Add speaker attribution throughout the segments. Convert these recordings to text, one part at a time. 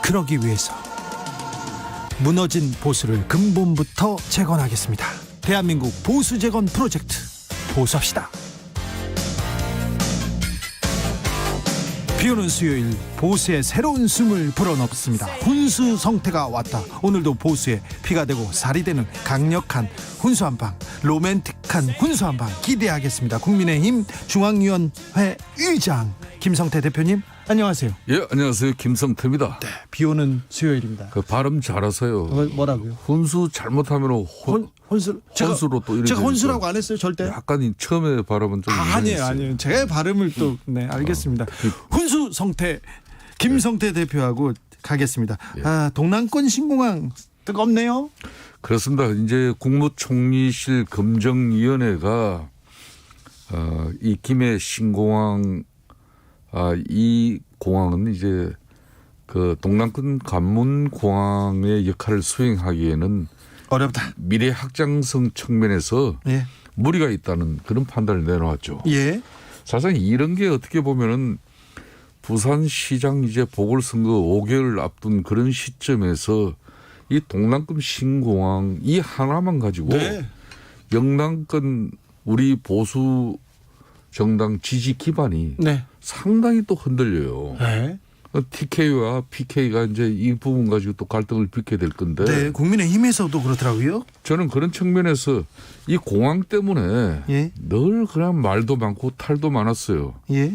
Speaker 1: 그러기 위해서 무너진 보수를 근본부터 재건하겠습니다. 대한민국 보수 재건 프로젝트 보수합시다. 비오는 수요일 보수의 새로운 숨을 불어넣습니다. 훈수 성태가 왔다. 오늘도 보수의 피가 되고 살이 되는 강력한 훈수 한방, 로맨틱한 훈수 한방 기대하겠습니다. 국민의힘 중앙위원회 의장 김성태 대표님 안녕하세요.
Speaker 2: 예, 안녕하세요. 김성태입니다.
Speaker 1: 네, 비오는 수요일입니다.
Speaker 2: 그 발음 잘하세요.
Speaker 1: 뭐라고요?
Speaker 2: 혼수 잘못하면
Speaker 1: 혼수
Speaker 2: 혼수로 또 이렇게
Speaker 1: 제가 혼수라고 안 했어요 절대.
Speaker 2: 약간 처음에 발음은 좀
Speaker 1: 아니에요. 제 발음을 또 네 알겠습니다. 훈수 성태 김성태 대표하고 가겠습니다.
Speaker 2: 예.
Speaker 1: 동남권 신공항 뜨겁네요.
Speaker 2: 그렇습니다. 이제 국무총리실 검증위원회가 이 김해 신공항 이 공항은 이제 그 동남권 관문공항의 역할을 수행하기에는
Speaker 1: 어렵다.
Speaker 2: 미래 확장성 측면에서
Speaker 1: 예.
Speaker 2: 무리가 있다는 그런 판단을 내놓았죠.
Speaker 1: 예.
Speaker 2: 사실 이런 게 어떻게 보면은 부산시장 이제 보궐선거 5개월 앞둔 그런 시점에서 이 동남권 신공항 이 하나만 가지고
Speaker 1: 네.
Speaker 2: 영남권 우리 보수 정당 지지 기반이
Speaker 1: 네.
Speaker 2: 상당히 또 흔들려요.
Speaker 1: 네.
Speaker 2: TK와 PK가 이제 이 부분 가지고 또 갈등을 빚게 될 건데.
Speaker 1: 네. 국민의힘에서도 그렇더라고요.
Speaker 2: 저는 그런 측면에서 이 공항 때문에
Speaker 1: 예.
Speaker 2: 늘 그냥 말도 많고 탈도 많았어요.
Speaker 1: 예.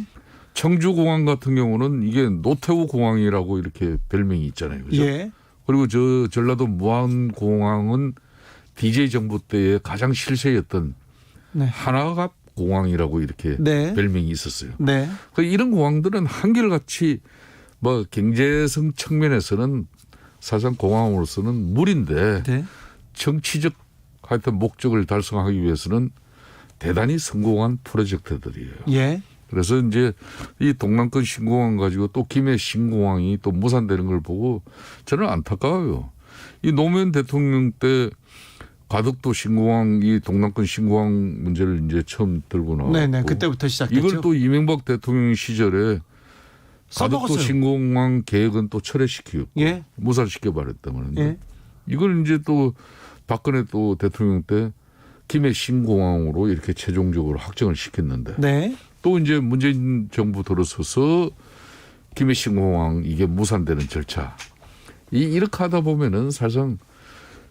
Speaker 2: 청주공항 같은 경우는 이게 노태우 공항이라고 이렇게 별명이 있잖아요. 그죠?
Speaker 1: 예.
Speaker 2: 그리고 저 전라도 무안공항은 DJ 정부 때의 가장 실세였던
Speaker 1: 네.
Speaker 2: 하나갑 공항이라고 이렇게
Speaker 1: 네.
Speaker 2: 별명이 있었어요.
Speaker 1: 네.
Speaker 2: 이런 공항들은 한결같이 뭐 경제성 측면에서는 사실상 공항으로서는 무리인데
Speaker 1: 네.
Speaker 2: 정치적 하여튼 목적을 달성하기 위해서는 대단히 성공한 프로젝트들이에요.
Speaker 1: 예.
Speaker 2: 그래서 이제 이 동남권 신공항 가지고 또 김해 신공항이 또 무산되는 걸 보고 저는 안타까워요. 이 노무현 대통령 때 가덕도 신공항 이 동남권 신공항 문제를 이제 처음 들고 나왔고
Speaker 1: 네네 그때부터 시작했죠.
Speaker 2: 이걸 또 이명박 대통령 시절에 가덕도
Speaker 1: 써먹었어요.
Speaker 2: 신공항 계획은 또 철회시키고
Speaker 1: 예.
Speaker 2: 무산시켜 버렸단 말인데
Speaker 1: 예.
Speaker 2: 이걸 이제 또 박근혜 또 대통령 때 김해 신공항으로 이렇게 최종적으로 확정을 시켰는데
Speaker 1: 네.
Speaker 2: 또 이제 문재인 정부 들어서서 김해 신공항 이게 무산되는 절차 이렇게 하다 보면은 사실상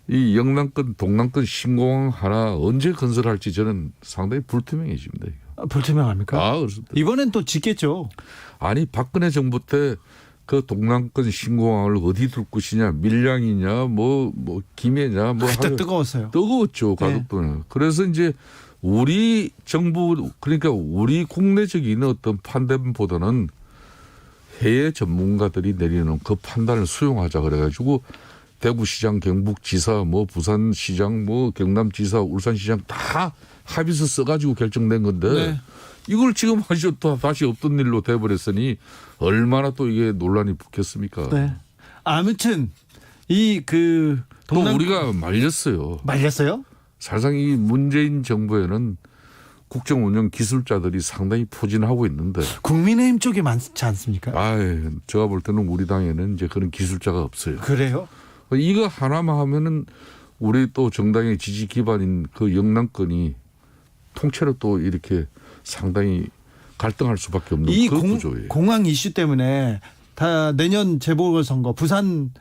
Speaker 2: 이 영남권 동남권 신공항 하나 언제 건설할지 저는 상당히 불투명해집니다.
Speaker 1: 불투명합니까?
Speaker 2: 그렇습니다.
Speaker 1: 이번엔 또 짓겠죠.
Speaker 2: 아니 박근혜 정부 때 그 동남권 신공항을 어디 둘 것이냐 밀양이냐 뭐 김해냐 뭐
Speaker 1: 그때 뜨거웠어요.
Speaker 2: 뜨거웠죠 가덕도는. 네. 그래서 이제 우리 정부 그러니까 우리 국내적인 어떤 판단보다는 해외 전문가들이 내리는 그 판단을 수용하자 그래가지고 대구시장, 경북지사, 뭐 부산시장, 뭐 경남지사, 울산시장 다 합의서 써가지고 결정된 건데
Speaker 1: 네.
Speaker 2: 이걸 지금 또 다시 없던 일로 돼버렸으니 얼마나 또 이게 논란이 붙겠습니까?
Speaker 1: 네. 아무튼 이 그
Speaker 2: 또 우리가 말렸어요.
Speaker 1: 말렸어요?
Speaker 2: 사실상 이 문재인 정부에는 국정 운영 기술자들이 상당히 포진하고 있는데
Speaker 1: 국민의힘 쪽에 많지 않습니까?
Speaker 2: 제가 볼 때는 우리 당에는 이제 그런 기술자가 없어요.
Speaker 1: 그래요?
Speaker 2: 이거 하나만 하면은 우리 또 정당의 지지 기반인 그 영남권이 통째로 또 이렇게 상당히 갈등할 수밖에 없는
Speaker 1: 이
Speaker 2: 그 구조예요.
Speaker 1: 공항 이슈 때문에 다 내년 재보궐선거 부산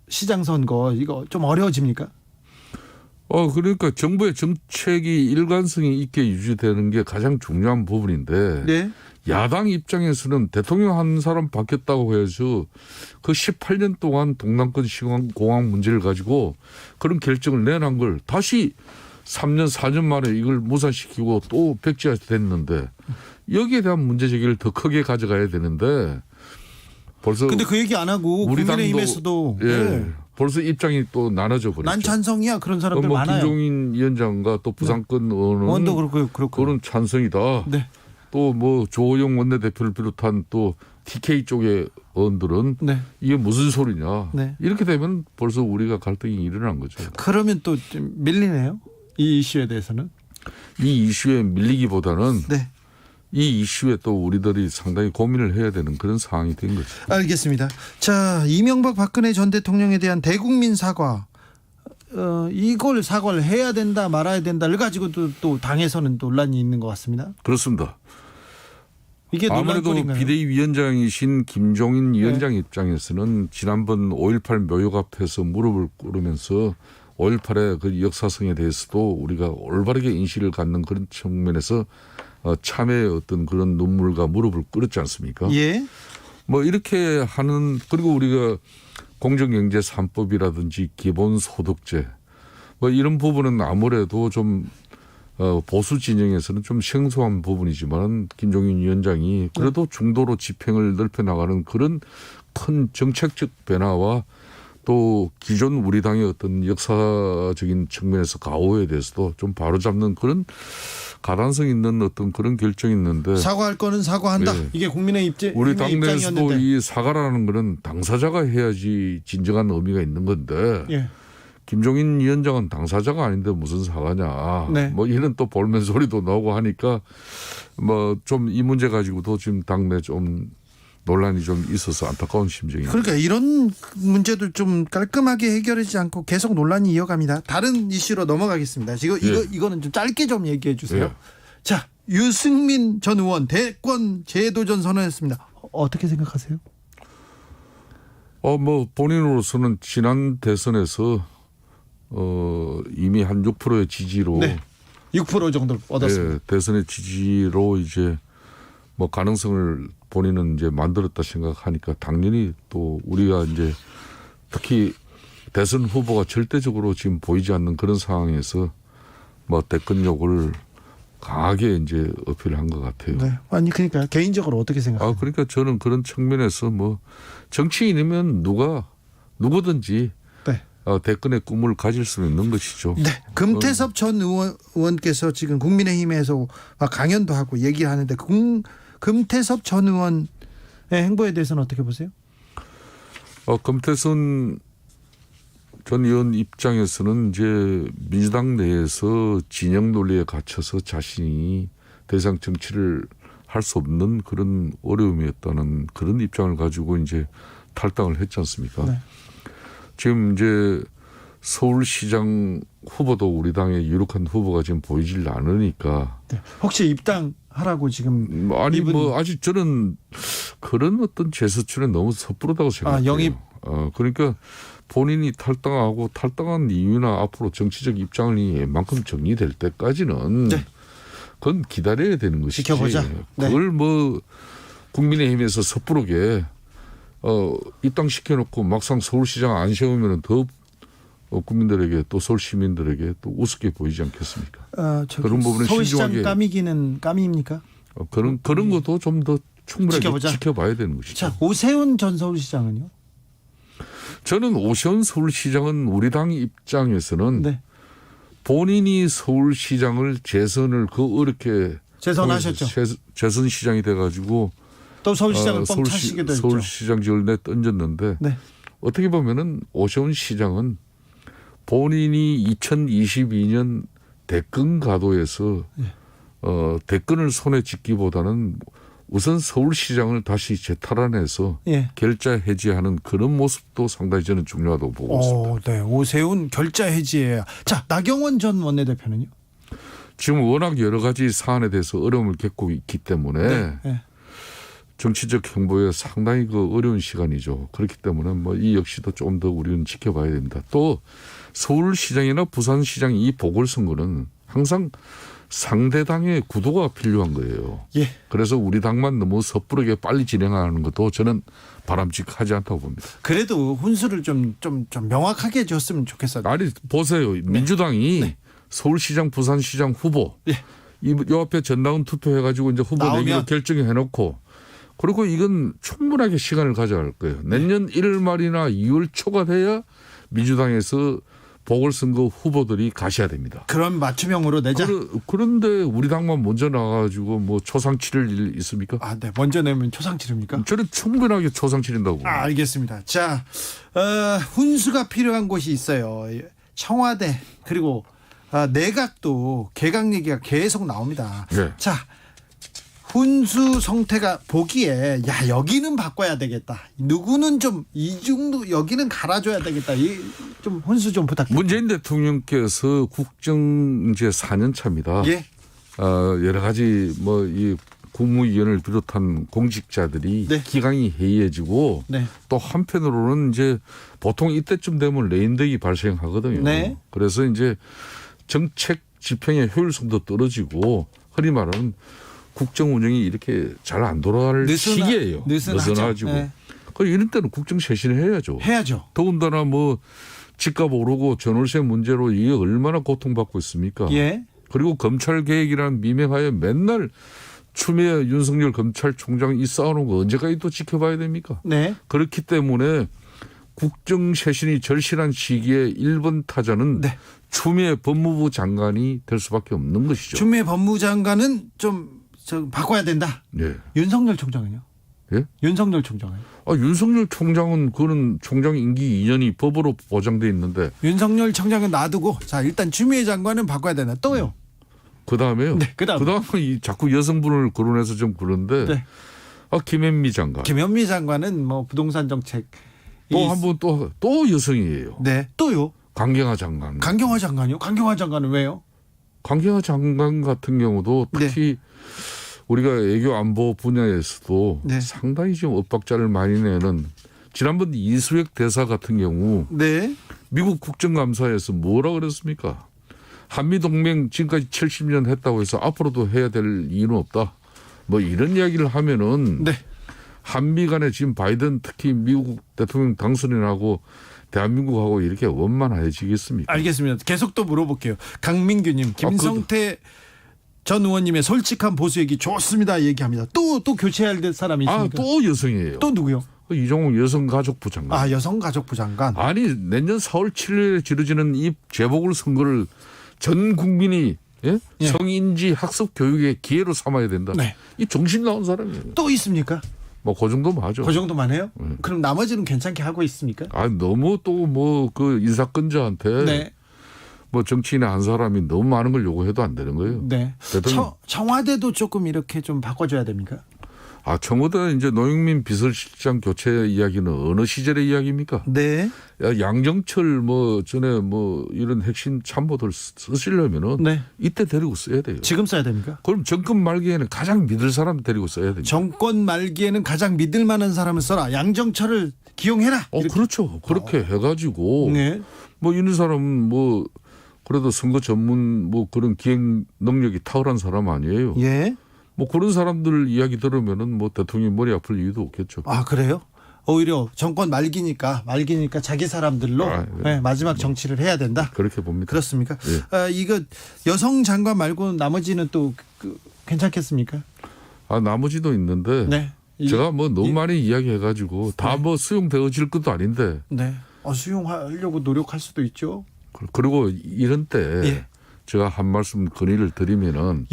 Speaker 1: 시장 선거 이거 좀 어려워집니까?
Speaker 2: 그러니까 정부의 정책이 일관성이 있게 유지되는 게 가장 중요한 부분인데
Speaker 1: 네.
Speaker 2: 야당 입장에서는 대통령 한 사람 바뀌었다고 해서 그 18년 동안 동남권 신공항 문제를 가지고 그런 결정을 내놓은 걸 다시 3년 4년 만에 이걸 무산시키고 또 백지화됐는데 여기에 대한 문제 제기를 더 크게 가져가야 되는데 벌써
Speaker 1: 근데 그 얘기 안 하고
Speaker 2: 우리
Speaker 1: 국민의힘에서도
Speaker 2: 네. 벌써 입장이 또 나눠져 버렸죠.
Speaker 1: 난 찬성이야 그런 사람들 많아요.
Speaker 2: 김종인 위원장과 또 부산권 의원은
Speaker 1: 그렇고
Speaker 2: 그런 찬성이다.
Speaker 1: 네.
Speaker 2: 또 뭐 조호영 원내대표를 비롯한 또 TK 쪽의 의원들은
Speaker 1: 네.
Speaker 2: 이게 무슨 소리냐.
Speaker 1: 네.
Speaker 2: 이렇게 되면 벌써 우리가 갈등이 일어난 거죠.
Speaker 1: 그러면 또 좀 밀리네요. 이 이슈에 대해서는.
Speaker 2: 이 이슈에 밀리기보다는
Speaker 1: 네.
Speaker 2: 이 이슈에 또 우리들이 상당히 고민을 해야 되는 그런 상황이 된 거죠.
Speaker 1: 알겠습니다. 자, 이명박 박근혜 전 대통령에 대한 대국민 사과. 이걸 사과를 해야 된다 말아야 된다를 가지고도 또 당에서는 논란이 있는 것 같습니다.
Speaker 2: 그렇습니다.
Speaker 1: 이게
Speaker 2: 아무래도
Speaker 1: 논란거리인가요?
Speaker 2: 비대위원장이신 김종인 위원장 입장에서는 지난번 5.18 묘역 앞에서 무릎을 꿇으면서 5.18의 그 역사성에 대해서도 우리가 올바르게 인식을 갖는 그런 측면에서 참회의 어떤 그런 눈물과 무릎을 꿇었지 않습니까?
Speaker 1: 예.
Speaker 2: 뭐 이렇게 하는, 그리고 우리가 공정경제 3법이라든지 기본소득제 뭐 이런 부분은 아무래도 좀 보수 진영에서는 좀 생소한 부분이지만 김종인 위원장이 그래도 중도로 집행을 넓혀 나가는 그런 큰 정책적 변화와 또 기존 우리 당의 어떤 역사적인 측면에서 가오에 대해서도 좀 바로잡는 그런 가단성 있는 어떤 그런 결정이 있는데,
Speaker 1: 사과할 거는 사과한다.
Speaker 2: 네.
Speaker 1: 이게 국민의
Speaker 2: 우리 당내에서도
Speaker 1: 입장이었는데.
Speaker 2: 이 사과라는 거는 당사자가 해야지 진정한 의미가 있는 건데
Speaker 1: 예.
Speaker 2: 김종인 위원장은 당사자가 아닌데 무슨 사과냐.
Speaker 1: 네.
Speaker 2: 뭐 이런 또 볼멘 소리도 나오고 하니까 뭐 좀 이 문제 가지고도 지금 당내 좀 논란이 좀 있어서 안타까운 심정입니다.
Speaker 1: 그러니까 이런 문제도 좀 깔끔하게 해결하지 않고 계속 논란이 이어갑니다. 다른 이슈로 넘어가겠습니다. 지금 이거는 좀 짧게 좀 얘기해 주세요.
Speaker 2: 예.
Speaker 1: 자, 유승민 전 의원 대권 재도전 선언했습니다. 어떻게 생각하세요?
Speaker 2: 뭐 본인으로서는 지난 대선에서 이미 한 6%의 지지로,
Speaker 1: 네. 6% 정도 얻었습니다.
Speaker 2: 예, 대선의 지지로 이제 뭐 가능성을 본인은 이제 만들었다 생각하니까 당연히 또 우리가 이제 특히 대선 후보가 절대적으로 지금 보이지 않는 그런 상황에서 뭐 대권력을 강하게 이제 어필한 것 같아요.
Speaker 1: 네. 아니 그러니까 개인적으로 어떻게 생각하세요?
Speaker 2: 그러니까 저는 그런 측면에서 뭐 정치인이면 누구든지
Speaker 1: 네.
Speaker 2: 대권의 꿈을 가질 수는 있는 것이죠.
Speaker 1: 네. 금태섭 전 의원께서 지금 국민의힘에서 막 강연도 하고 얘기하는데 금태섭 전 의원의 행보에 대해서는 어떻게 보세요?
Speaker 2: 금태섭 전 의원 입장에서는 이제 민주당 내에서 진영 논리에 갇혀서 자신이 더 이상 정치를 할 수 없는 그런 어려움이었다는 그런 입장을 가지고 이제 탈당을 했지 않습니까?
Speaker 1: 네.
Speaker 2: 지금 이제 서울시장 후보도 우리 당의 유력한 후보가 지금 보이질 않으니까.
Speaker 1: 네. 혹시 입당하라고 지금
Speaker 2: 아니 뭐 아직 저는 그런 어떤 제스처는 너무 섣부르다고 생각해요.
Speaker 1: 영입.
Speaker 2: 그러니까 본인이 탈당한 이유나 앞으로 정치적 입장이 만큼 정리될 때까지는
Speaker 1: 네.
Speaker 2: 그건 기다려야 되는 것이지.
Speaker 1: 지켜보자. 네.
Speaker 2: 그걸 뭐 국민의힘에서 섣부르게 입당시켜놓고 막상 서울시장 안 세우면 더 국민들에게 또 서울 시민들에게 또 우습게 보이지 않겠습니까? 그런 부분은
Speaker 1: 서울시장
Speaker 2: 신중하게.
Speaker 1: 까미기는 까미입니까?
Speaker 2: 그런 것도 좀 더 충분하게
Speaker 1: 지켜보자.
Speaker 2: 지켜봐야 되는 것이죠.
Speaker 1: 자, 오세훈 전 서울시장은요?
Speaker 2: 저는 오세훈 서울시장은 우리 당 입장에서는
Speaker 1: 네.
Speaker 2: 본인이 서울시장을 재선을 어렵게
Speaker 1: 재선하셨죠.
Speaker 2: 재선시장이 돼가지고
Speaker 1: 또 서울시장을 뻥 차시기도 했죠.
Speaker 2: 서울시장직을 던졌는데
Speaker 1: 네.
Speaker 2: 어떻게 보면은 오세훈 시장은 본인이 2022년 대권 가도에서 대권을 손에 쥐기보다는 우선 서울시장을 다시 재탈환해서
Speaker 1: 예.
Speaker 2: 결자 해지하는 그런 모습도 상당히 저는 중요하다고 보고 있습니다.
Speaker 1: 네. 오세훈 결자 해지예요. 자, 나경원 전 원내대표는요?
Speaker 2: 지금 워낙 여러 가지 사안에 대해서 어려움을 겪고 있기 때문에
Speaker 1: 네.
Speaker 2: 정치적 행보에 상당히 어려운 시간이죠. 그렇기 때문에 뭐 이 역시도 좀 더 우리는 지켜봐야 됩니다. 또 서울시장이나 부산시장 이 보궐선거는 항상 상대당의 구도가 필요한 거예요.
Speaker 1: 예.
Speaker 2: 그래서 우리 당만 너무 섣부르게 빨리 진행하는 것도 저는 바람직하지 않다고 봅니다.
Speaker 1: 그래도 훈수를 좀 명확하게 줬으면 좋겠어요.
Speaker 2: 아니 보세요. 민주당이 서울시장, 부산시장 후보 요 앞에 전당원 투표해가지고 이제 후보 내기로 결정해놓고 그리고 이건 충분하게 시간을 가져야 할 거예요. 내년 1월 말이나 2월 초가 돼야 민주당에서 보궐선거 후보들이 가셔야 됩니다.
Speaker 1: 그럼 맞춤형으로 내자.
Speaker 2: 그런데 우리 당만 먼저 나가가지고 뭐 초상 치를 일 있습니까?
Speaker 1: 네. 먼저 내면 초상 치릅니까?
Speaker 2: 저는 충분하게 초상 치른다고 봅니다.
Speaker 1: 알겠습니다. 자, 훈수가 필요한 곳이 있어요. 청와대 그리고 내각도 개각 얘기가 계속 나옵니다.
Speaker 2: 네.
Speaker 1: 자, 훈수 성태가 보기에 야 여기는 바꿔야 되겠다. 누구는 좀 이중도 여기는 갈아줘야 되겠다. 이 좀 훈수 좀 부탁드립니다.
Speaker 2: 문재인 대통령께서 국정 이제 4년 차입니다.
Speaker 1: 예.
Speaker 2: 여러 가지 뭐 이 국무위원을 비롯한 공직자들이
Speaker 1: 네.
Speaker 2: 기강이 해이해지고
Speaker 1: 네.
Speaker 2: 또 한편으로는 이제 보통 이때쯤 되면 레임덕이 발생하거든요.
Speaker 1: 네.
Speaker 2: 그래서 이제 정책 집행의 효율성도 떨어지고 흔히 말하는 국정 운영이 이렇게 잘 안 돌아갈 시기예요. 느슨하지고.
Speaker 1: 네.
Speaker 2: 이런 때는 국정 쇄신을 해야죠.
Speaker 1: 해야죠.
Speaker 2: 더군다나 뭐 집값 오르고 전월세 문제로 이게 얼마나 고통받고 있습니까?
Speaker 1: 예.
Speaker 2: 그리고 검찰 개혁이라는 미명하에 맨날 추미애 윤석열 검찰총장 이 싸우는 거 언제까지 또 지켜봐야 됩니까?
Speaker 1: 네.
Speaker 2: 그렇기 때문에 국정 쇄신이 절실한 시기에 1번 타자는
Speaker 1: 네.
Speaker 2: 추미애 법무부 장관이 될 수밖에 없는 것이죠.
Speaker 1: 추미애 법무장관은 좀 바꿔야 된다.
Speaker 2: 네.
Speaker 1: 윤석열 총장은요?
Speaker 2: 예?
Speaker 1: 윤석열 총장은?
Speaker 2: 윤석열 총장은 그는 총장 임기 2년이 법으로 보장돼 있는데
Speaker 1: 윤석열 총장은 놔두고 자 일단 추미애 장관은 바꿔야 된다. 또요?
Speaker 2: 그다음에요.
Speaker 1: 네, 그다음에
Speaker 2: 자꾸 여성분을 거론해서 좀 그런데
Speaker 1: 네.
Speaker 2: 김현미 장관.
Speaker 1: 김현미 장관은 뭐 부동산 정책
Speaker 2: 또 한 번 또 여성이에요.
Speaker 1: 네. 또요?
Speaker 2: 강경화 장관.
Speaker 1: 강경화 장관이요? 강경화 장관은 왜요?
Speaker 2: 강경화 장관 같은 경우도 특히 우리가 외교 안보 분야에서도
Speaker 1: 네.
Speaker 2: 상당히 좀 엇박자를 많이 내는 지난번 이수혁 대사 같은 경우
Speaker 1: 네.
Speaker 2: 미국 국정감사에서 뭐라 그랬습니까? 한미동맹 지금까지 70년 했다고 해서 앞으로도 해야 될 이유는 없다. 뭐 이런 이야기를 하면은
Speaker 1: 네.
Speaker 2: 한미 간에 지금 바이든 특히 미국 대통령 당선인하고 대한민국하고 이렇게 원만해지겠습니까?
Speaker 1: 알겠습니다. 계속 또 물어볼게요. 강민규님, 김성태 전 의원님의 솔직한 보수 얘기 좋습니다. 얘기합니다. 또 교체해야 될 사람이 있습니까?
Speaker 2: 또 여성이에요.
Speaker 1: 또 누구요?
Speaker 2: 이종욱 여성가족부 장관.
Speaker 1: 여성가족부 장관.
Speaker 2: 아니 내년 4월 7일에 치러지는 이 재보궐선거를 전 국민이 예? 성인지 학습 교육의 기회로 삼아야 된다.
Speaker 1: 네.
Speaker 2: 이 정신 나온 사람이에요.
Speaker 1: 또 있습니까?
Speaker 2: 뭐 그 정도만 하죠.
Speaker 1: 그 정도만 해요? 그럼 나머지는 괜찮게 하고 있습니까?
Speaker 2: 너무 또 뭐 그 인사권자한테
Speaker 1: 네.
Speaker 2: 뭐 정치인의 한 사람이 너무 많은 걸 요구해도 안 되는 거예요.
Speaker 1: 네. 청와대도 조금 이렇게 좀 바꿔줘야 됩니까?
Speaker 2: 청와대 이제 노영민 비서실장 교체 이야기는 어느 시절의 이야기입니까?
Speaker 1: 네.
Speaker 2: 양정철 뭐 전에 뭐 이런 핵심 참모들 쓰시려면은
Speaker 1: 네.
Speaker 2: 이때 데리고 써야 돼요.
Speaker 1: 지금 써야 됩니까?
Speaker 2: 그럼 정권 말기에는 가장 믿을 사람 데리고 써야 됩니다.
Speaker 1: 정권 말기에는 가장 믿을 만한 사람을 써라. 양정철을 기용해라.
Speaker 2: 그렇죠. 그렇게 해가지고
Speaker 1: 네.
Speaker 2: 뭐 이런 사람은 뭐 그래도 선거 전문 뭐 그런 기획 능력이 탁월한 사람 아니에요.
Speaker 1: 예.
Speaker 2: 뭐 그런 사람들 이야기 들으면은 뭐 대통령이 머리 아플 이유도 없겠죠.
Speaker 1: 그래요? 오히려 정권 말기니까 자기 사람들로
Speaker 2: 네.
Speaker 1: 마지막 정치를 해야 된다.
Speaker 2: 그렇게 봅니다.
Speaker 1: 그렇습니까?
Speaker 2: 예.
Speaker 1: 이거 여성 장관 말고 나머지는 또 괜찮겠습니까?
Speaker 2: 나머지도 있는데
Speaker 1: 네.
Speaker 2: 제가 뭐 너무 많이 이야기해가지고 다 뭐 수용되어질 것도 아닌데.
Speaker 1: 네. 수용하려고 노력할 수도 있죠.
Speaker 2: 그리고 이런 때 제가 한 말씀 건의를 드리면은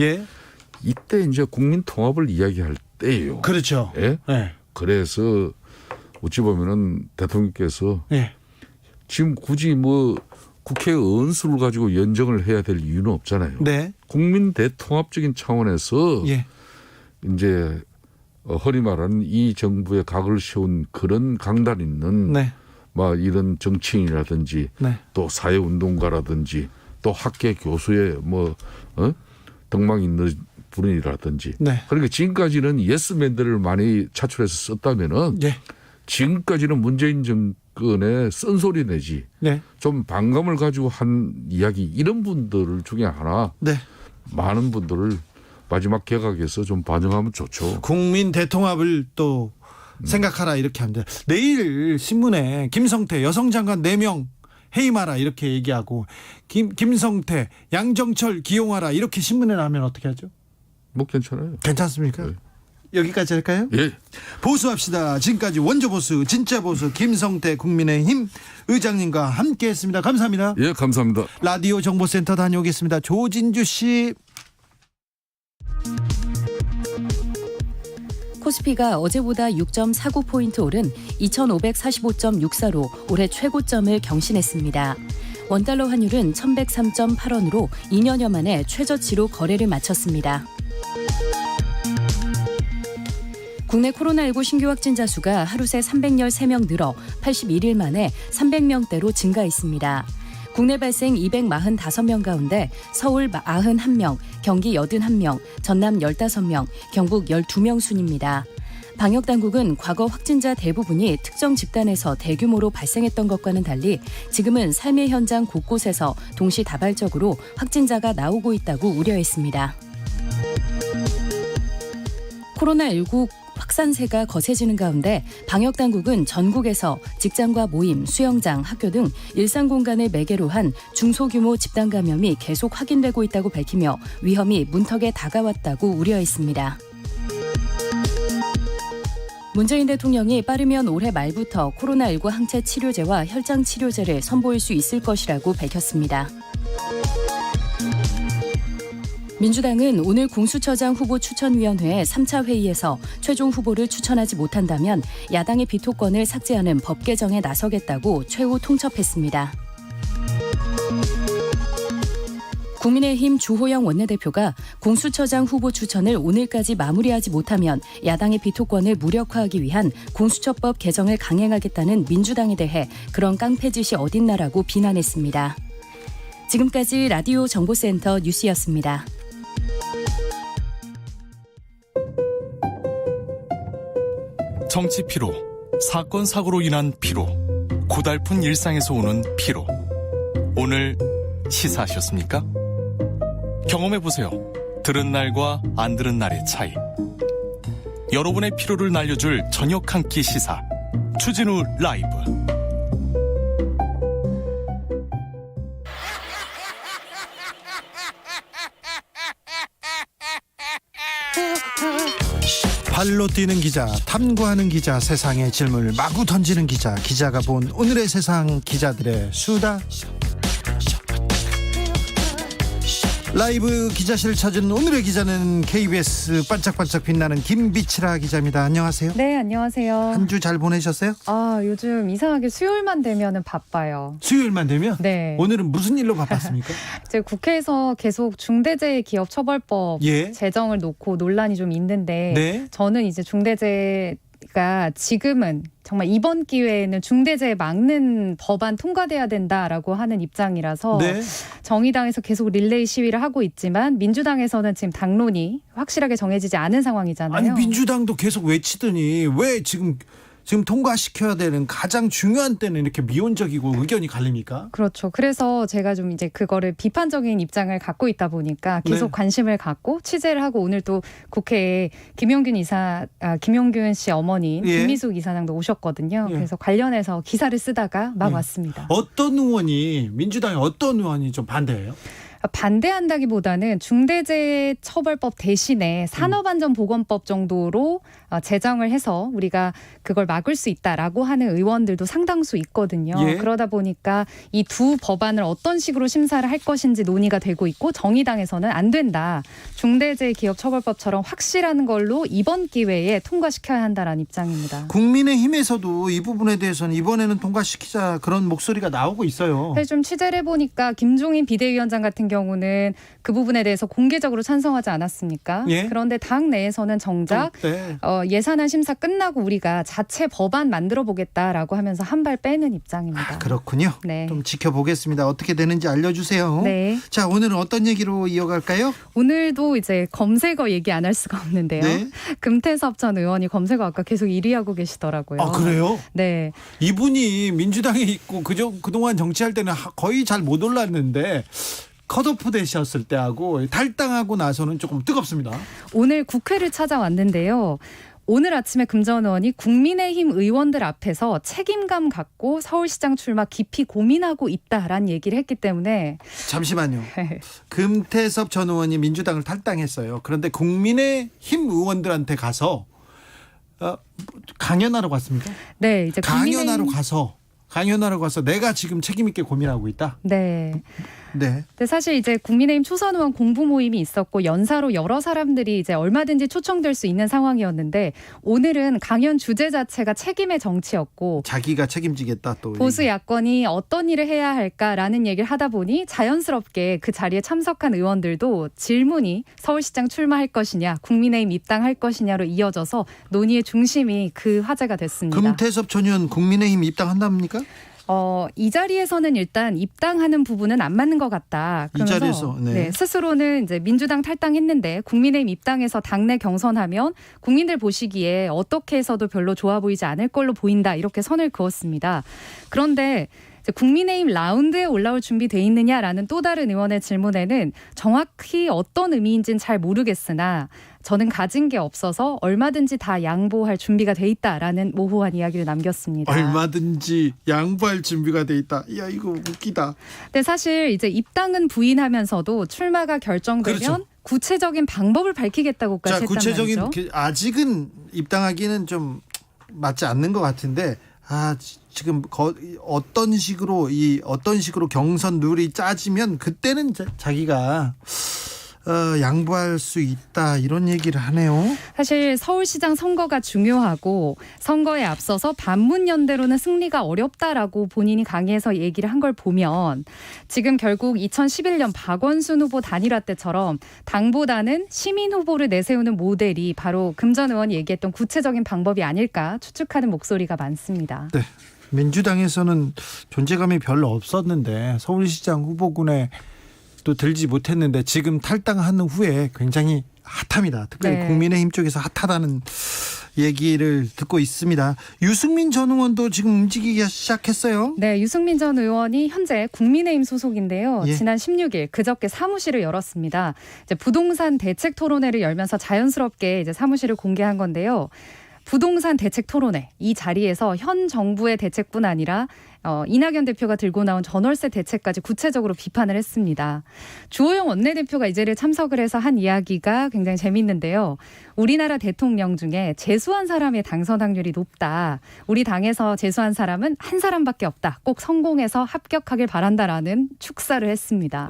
Speaker 2: 이때 이제 국민 통합을 이야기할 때예요.
Speaker 1: 그렇죠.
Speaker 2: 예?
Speaker 1: 네.
Speaker 2: 그래서 어찌 보면은 대통령께서 지금 굳이 뭐 국회의 언수를 가지고 연정을 해야 될 이유는 없잖아요.
Speaker 1: 네.
Speaker 2: 국민 대통합적인 차원에서 이제 흔히 말하는 이 정부의 각을 세운 그런 강단 있는 막 이런 정치인이라든지 또 사회운동가라든지 또 학계 교수의 뭐 덕망 있는 분이라든지 그러니까 지금까지는 예스맨들을 많이 차출해서 썼다면은 지금까지는 문재인 정권의 쓴소리 내지 좀 반감을 가지고 한 이야기 이런 분들 중에 하나 많은 분들을 마지막 개각에서 좀 반영하면 좋죠.
Speaker 1: 국민 대통합을 또 생각하라 이렇게 하는데 내일 신문에 김성태 여성장관 4명 해임하라 이렇게 얘기하고 김성태 양정철 기용하라 이렇게 신문에 나면 어떻게 하죠?
Speaker 2: 뭐 괜찮아요.
Speaker 1: 괜찮습니까? 여기까지 할까요?
Speaker 2: 예.
Speaker 1: 보수합시다. 지금까지 원조 보수 진짜 보수 김성태 국민의힘 의장님과 함께했습니다. 감사합니다.
Speaker 2: 예, 감사합니다.
Speaker 1: 라디오 정보센터 다녀오겠습니다. 조진주 씨.
Speaker 3: 코스피가 어제보다 6.49포인트 오른 2545.64로 올해 최고점을 경신했습니다. 원달러 환율은 1103.8원으로 2년여 만에 최저치로 거래를 마쳤습니다. 국내 코로나19 신규 확진자 수가 하루 새 313명 늘어 81일 만에 300명대로 증가했습니다. 국내 발생 245명 가운데 서울 91명, 경기 81명, 전남 15명, 경북 12명 순입니다. 방역당국은 과거 확진자 대부분이 특정 집단에서 대규모로 발생했던 것과는 달리 지금은 삶의 현장 곳곳에서 동시다발적으로 확진자가 나오고 있다고 우려했습니다. 코로나19 확산세가 거세지는 가운데 방역당국은 전국에서 직장과 모임, 수영장, 학교 등 일상 공간을 매개로 한 중소규모 집단 감염이 계속 확인되고 있다고 밝히며 위험이 문턱에 다가왔다고 우려했습니다. 문재인 대통령이 빠르면 올해 말부터 코로나19 항체 치료제와 혈장 치료제를 선보일 수 있을 것이라고 밝혔습니다. 민주당은 오늘 공수처장 후보 추천위원회 3차 회의에서 최종 후보를 추천하지 못한다면 야당의 비토권을 삭제하는 법 개정에 나서겠다고 최후 통첩했습니다. 국민의힘 주호영 원내대표가 공수처장 후보 추천을 오늘까지 마무리하지 못하면 야당의 비토권을 무력화하기 위한 공수처법 개정을 강행하겠다는 민주당에 대해 그런 깡패짓이 어딨나라고 비난했습니다. 지금까지 라디오 정보센터 뉴스였습니다.
Speaker 4: 정치 피로, 사건 사고로 인한 피로, 고달픈 일상에서 오는 피로. 오늘 시사하셨습니까? 경험해보세요. 들은 날과 안 들은 날의 차이. 여러분의 피로를 날려줄 저녁 한 끼 시사. 추진우 라이브.
Speaker 1: 발로 뛰는 기자, 탐구하는 기자, 세상의 질문을 마구 던지는 기자, 기자가 본 오늘의 세상, 기자들의 수다. 라이브 기자실을 찾은 오늘의 기자는 KBS 반짝반짝 빛나는 김비치라 기자입니다. 안녕하세요.
Speaker 5: 네, 안녕하세요.
Speaker 1: 한 주 잘 보내셨어요?
Speaker 5: 요즘 이상하게 수요일만 되면은 바빠요.
Speaker 1: 수요일만 되면?
Speaker 5: 네.
Speaker 1: 오늘은 무슨 일로 바빴습니까?
Speaker 5: 이제 국회에서 계속 중대재해기업처벌법
Speaker 1: 예.
Speaker 5: 제정을 놓고 논란이 좀 있는데
Speaker 1: 네.
Speaker 5: 저는 이제 중대재해가 지금은 정말 이번 기회에는 중대재해 막는 법안 통과돼야 된다라고 하는 입장이라서
Speaker 1: 네.
Speaker 5: 정의당에서 계속 릴레이 시위를 하고 있지만 민주당에서는 지금 당론이 확실하게 정해지지 않은 상황이잖아요.
Speaker 1: 아니 민주당도 계속 외치더니 왜 지금 통과시켜야 되는 가장 중요한 때는 이렇게 미온적이고 의견이 갈립니까?
Speaker 5: 그렇죠. 그래서 제가 좀 이제 그거를 비판적인 입장을 갖고 있다 보니까 계속
Speaker 1: 네.
Speaker 5: 관심을 갖고 취재를 하고 오늘 또 국회에 김용균 씨 어머니
Speaker 1: 예.
Speaker 5: 김미숙 이사장도 오셨거든요.
Speaker 1: 예.
Speaker 5: 그래서 관련해서 기사를 쓰다가 막
Speaker 1: 예.
Speaker 5: 왔습니다.
Speaker 1: 민주당의 어떤 의원이 좀 반대해요?
Speaker 5: 반대한다기보다는 중대재해처벌법 대신에 산업안전보건법 정도로 제정을 해서 우리가 그걸 막을 수 있다라고 하는 의원들도 상당수 있거든요.
Speaker 1: 예.
Speaker 5: 그러다 보니까 이 두 법안을 어떤 식으로 심사를 할 것인지 논의가 되고 있고 정의당에서는 안 된다. 중대재해기업처벌법처럼 확실한 걸로 이번 기회에 통과시켜야 한다라는 입장입니다.
Speaker 1: 국민의힘에서도 이 부분에 대해서는 이번에는 통과시키자 그런 목소리가 나오고 있어요.
Speaker 5: 사실 좀 취재를 해보니까 김종인 비대위원장 같은 경우는 그 부분에 대해서 공개적으로 찬성하지 않았습니까?
Speaker 1: 예?
Speaker 5: 그런데 당 내에서는 정작
Speaker 1: 네.
Speaker 5: 예산안 심사 끝나고 우리가 자체 법안 만들어 보겠다라고 하면서 한 발 빼는 입장입니다.
Speaker 1: 그렇군요.
Speaker 5: 네.
Speaker 1: 좀 지켜보겠습니다. 어떻게 되는지 알려주세요.
Speaker 5: 네.
Speaker 1: 자, 오늘은 어떤 얘기로 이어갈까요?
Speaker 5: 오늘도 이제 검색어 얘기 안 할 수가 없는데요.
Speaker 1: 네.
Speaker 5: 금태섭 전 의원이 검색어 아까 계속 1위 하고 계시더라고요.
Speaker 1: 아, 그래요?
Speaker 5: 네.
Speaker 1: 이분이 민주당에 있고 그동안 정치할 때는 거의 잘 못 올랐는데 컷오프 되셨을 때하고 탈당하고 나서는 조금 뜨겁습니다.
Speaker 5: 오늘 국회를 찾아왔는데요. 오늘 아침에 금 전 의원이 국민의힘 의원들 앞에서 책임감 갖고 서울시장 출마 깊이 고민하고 있다라는 얘기를 했기 때문에
Speaker 1: 잠시만요. 금태섭 전 의원이 민주당을 탈당했어요. 그런데 국민의힘 의원들한테 가서 강연하러 갔습니까?
Speaker 5: 네, 이제
Speaker 1: 강연하러 가서 내가 지금 책임 있게 고민하고 있다.
Speaker 5: 네.
Speaker 1: 네.
Speaker 5: 근데 사실 이제 국민의힘 초선 의원 공부 모임이 있었고 연사로 여러 사람들이 이제 얼마든지 초청될 수 있는 상황이었는데 오늘은 강연 주제 자체가 책임의 정치였고
Speaker 1: 자기가 책임지겠다 또.
Speaker 5: 보수 야권이 어떤 일을 해야 할까라는 얘기를 하다 보니 자연스럽게 그 자리에 참석한 의원들도 질문이 서울시장 출마할 것이냐, 국민의힘 입당할 것이냐로 이어져서 논의의 중심이 그 화제가 됐습니다.
Speaker 1: 금태섭 전 의원 국민의힘 입당한답니까?
Speaker 5: 이 자리에서는 일단 입당하는 부분은 안 맞는 것 같다.
Speaker 1: 이 자리에서, 네.
Speaker 5: 스스로는 이제 민주당 탈당했는데 국민의힘 입당해서 당내 경선하면 국민들 보시기에 어떻게 해서도 별로 좋아 보이지 않을 걸로 보인다. 이렇게 선을 그었습니다. 그런데 이제 국민의힘 라운드에 올라올 준비돼 있느냐라는 또 다른 의원의 질문에는 정확히 어떤 의미인지는 잘 모르겠으나 저는 가진 게 없어서 얼마든지 다 양보할 준비가 돼 있다라는 모호한 이야기를 남겼습니다.
Speaker 1: 얼마든지 양보할 준비가 돼 있다. 야, 이거 웃기다.
Speaker 5: 근데 사실 이제 입당은 부인하면서도 출마가 결정되면
Speaker 1: 그렇죠.
Speaker 5: 구체적인 방법을 밝히겠다고까지
Speaker 1: 자,
Speaker 5: 했단
Speaker 1: 구체적인
Speaker 5: 말이죠.
Speaker 1: 아직은 입당하기는 좀 맞지 않는 것 같은데 지금 어떤 식으로 경선 룰이 짜지면 그때는 자기가 양보할 수 있다 이런 얘기를 하네요.
Speaker 5: 사실 서울시장 선거가 중요하고 선거에 앞서서 반문연대로는 승리가 어렵다라고 본인이 강의에서 얘기를 한 걸 보면 지금 결국 2011년 박원순 후보 단일화 때처럼 당보다는 시민 후보를 내세우는 모델이 바로 금 전 의원이 얘기했던 구체적인 방법이 아닐까 추측하는 목소리가 많습니다.
Speaker 1: 네. 민주당에서는 존재감이 별로 없었는데 서울시장 후보군에 또 들지 못했는데 지금 탈당한 후에 굉장히 핫합니다. 특별히
Speaker 5: 네.
Speaker 1: 국민의힘 쪽에서 핫하다는 얘기를 듣고 있습니다. 유승민 전 의원도 지금 움직이기 시작했어요.
Speaker 5: 네, 유승민 전 의원이 현재 국민의힘 소속인데요.
Speaker 1: 예.
Speaker 5: 지난 16일 그저께 사무실을 열었습니다. 이제 부동산 대책 토론회를 열면서 자연스럽게 이제 사무실을 공개한 건데요. 부동산 대책 토론회 이 자리에서 현 정부의 대책뿐 아니라 이낙연 대표가 들고 나온 전월세 대책까지 구체적으로 비판을 했습니다. 주호영 원내대표가 이 자리에 참석을 해서 한 이야기가 굉장히 재밌는데요. 우리나라 대통령 중에 재수한 사람의 당선 확률이 높다. 우리 당에서 재수한 사람은 한 사람밖에 없다. 꼭 성공해서 합격하길 바란다라는 축사를 했습니다.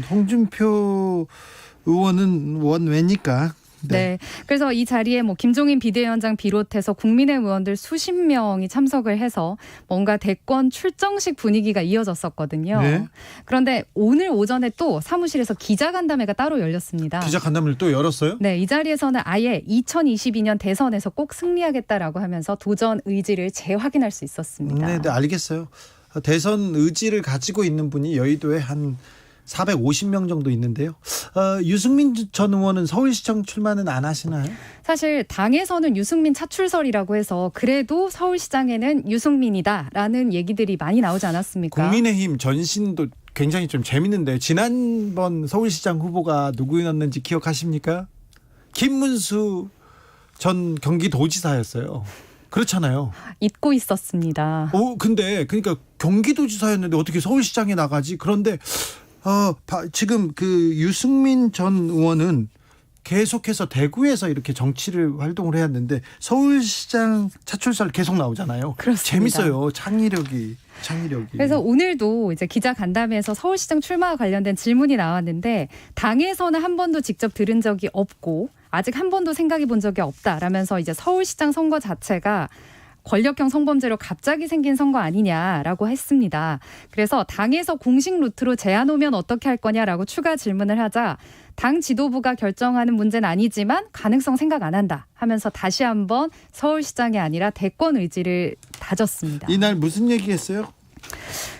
Speaker 1: 홍준표 의원은 원외니까.
Speaker 5: 네. 그래서 이 자리에 김종인 비대위원장 비롯해서 국민의힘 의원들 수십 명이 참석을 해서 뭔가 대권 출정식 분위기가 이어졌었거든요.
Speaker 1: 네.
Speaker 5: 그런데 오늘 오전에 또 사무실에서 기자간담회가 따로 열렸습니다.
Speaker 1: 기자간담회를 또 열었어요?
Speaker 5: 네, 이 자리에서는 아예 2022년 대선에서 꼭 승리하겠다라고 하면서 도전 의지를 재확인할 수 있었습니다.
Speaker 1: 네, 알겠어요. 대선 의지를 가지고 있는 분이 여의도에 한 450명 정도 있는데요. 유승민 전 의원은 서울시장 출마는 안 하시나요?
Speaker 5: 사실 당에서는 유승민 차출설이라고 해서 그래도 서울시장에는 유승민이다라는 얘기들이 많이 나오지 않았습니까?
Speaker 1: 국민의힘 전신도 굉장히 좀 재밌는데 지난번 서울시장 후보가 누구였는지 기억하십니까? 김문수 전 경기도지사였어요. 그렇잖아요.
Speaker 5: 잊고 있었습니다.
Speaker 1: 근데 그러니까 경기도지사였는데 어떻게 서울시장에 나가지? 그런데 지금 그 유승민 전 의원은 계속해서 대구에서 이렇게 정치를 활동을 해왔는데 서울시장 차출설 계속 나오잖아요.
Speaker 5: 그렇습니다.
Speaker 1: 재밌어요. 창의력이.
Speaker 5: 그래서 오늘도 이제 기자 간담회에서 서울시장 출마와 관련된 질문이 나왔는데 당에서는 한 번도 직접 들은 적이 없고 아직 한 번도 생각해 본 적이 없다라면서 이제 서울시장 선거 자체가 권력형 성범죄로 갑자기 생긴 선거 아니냐라고 했습니다. 그래서 당에서 공식 루트로 제안 오면 어떻게 할 거냐라고 추가 질문을 하자 당 지도부가 결정하는 문제는 아니지만 가능성 생각 안 한다 하면서 다시 한번 서울시장이 아니라 대권 의지를 다졌습니다.
Speaker 1: 이날 무슨 얘기했어요?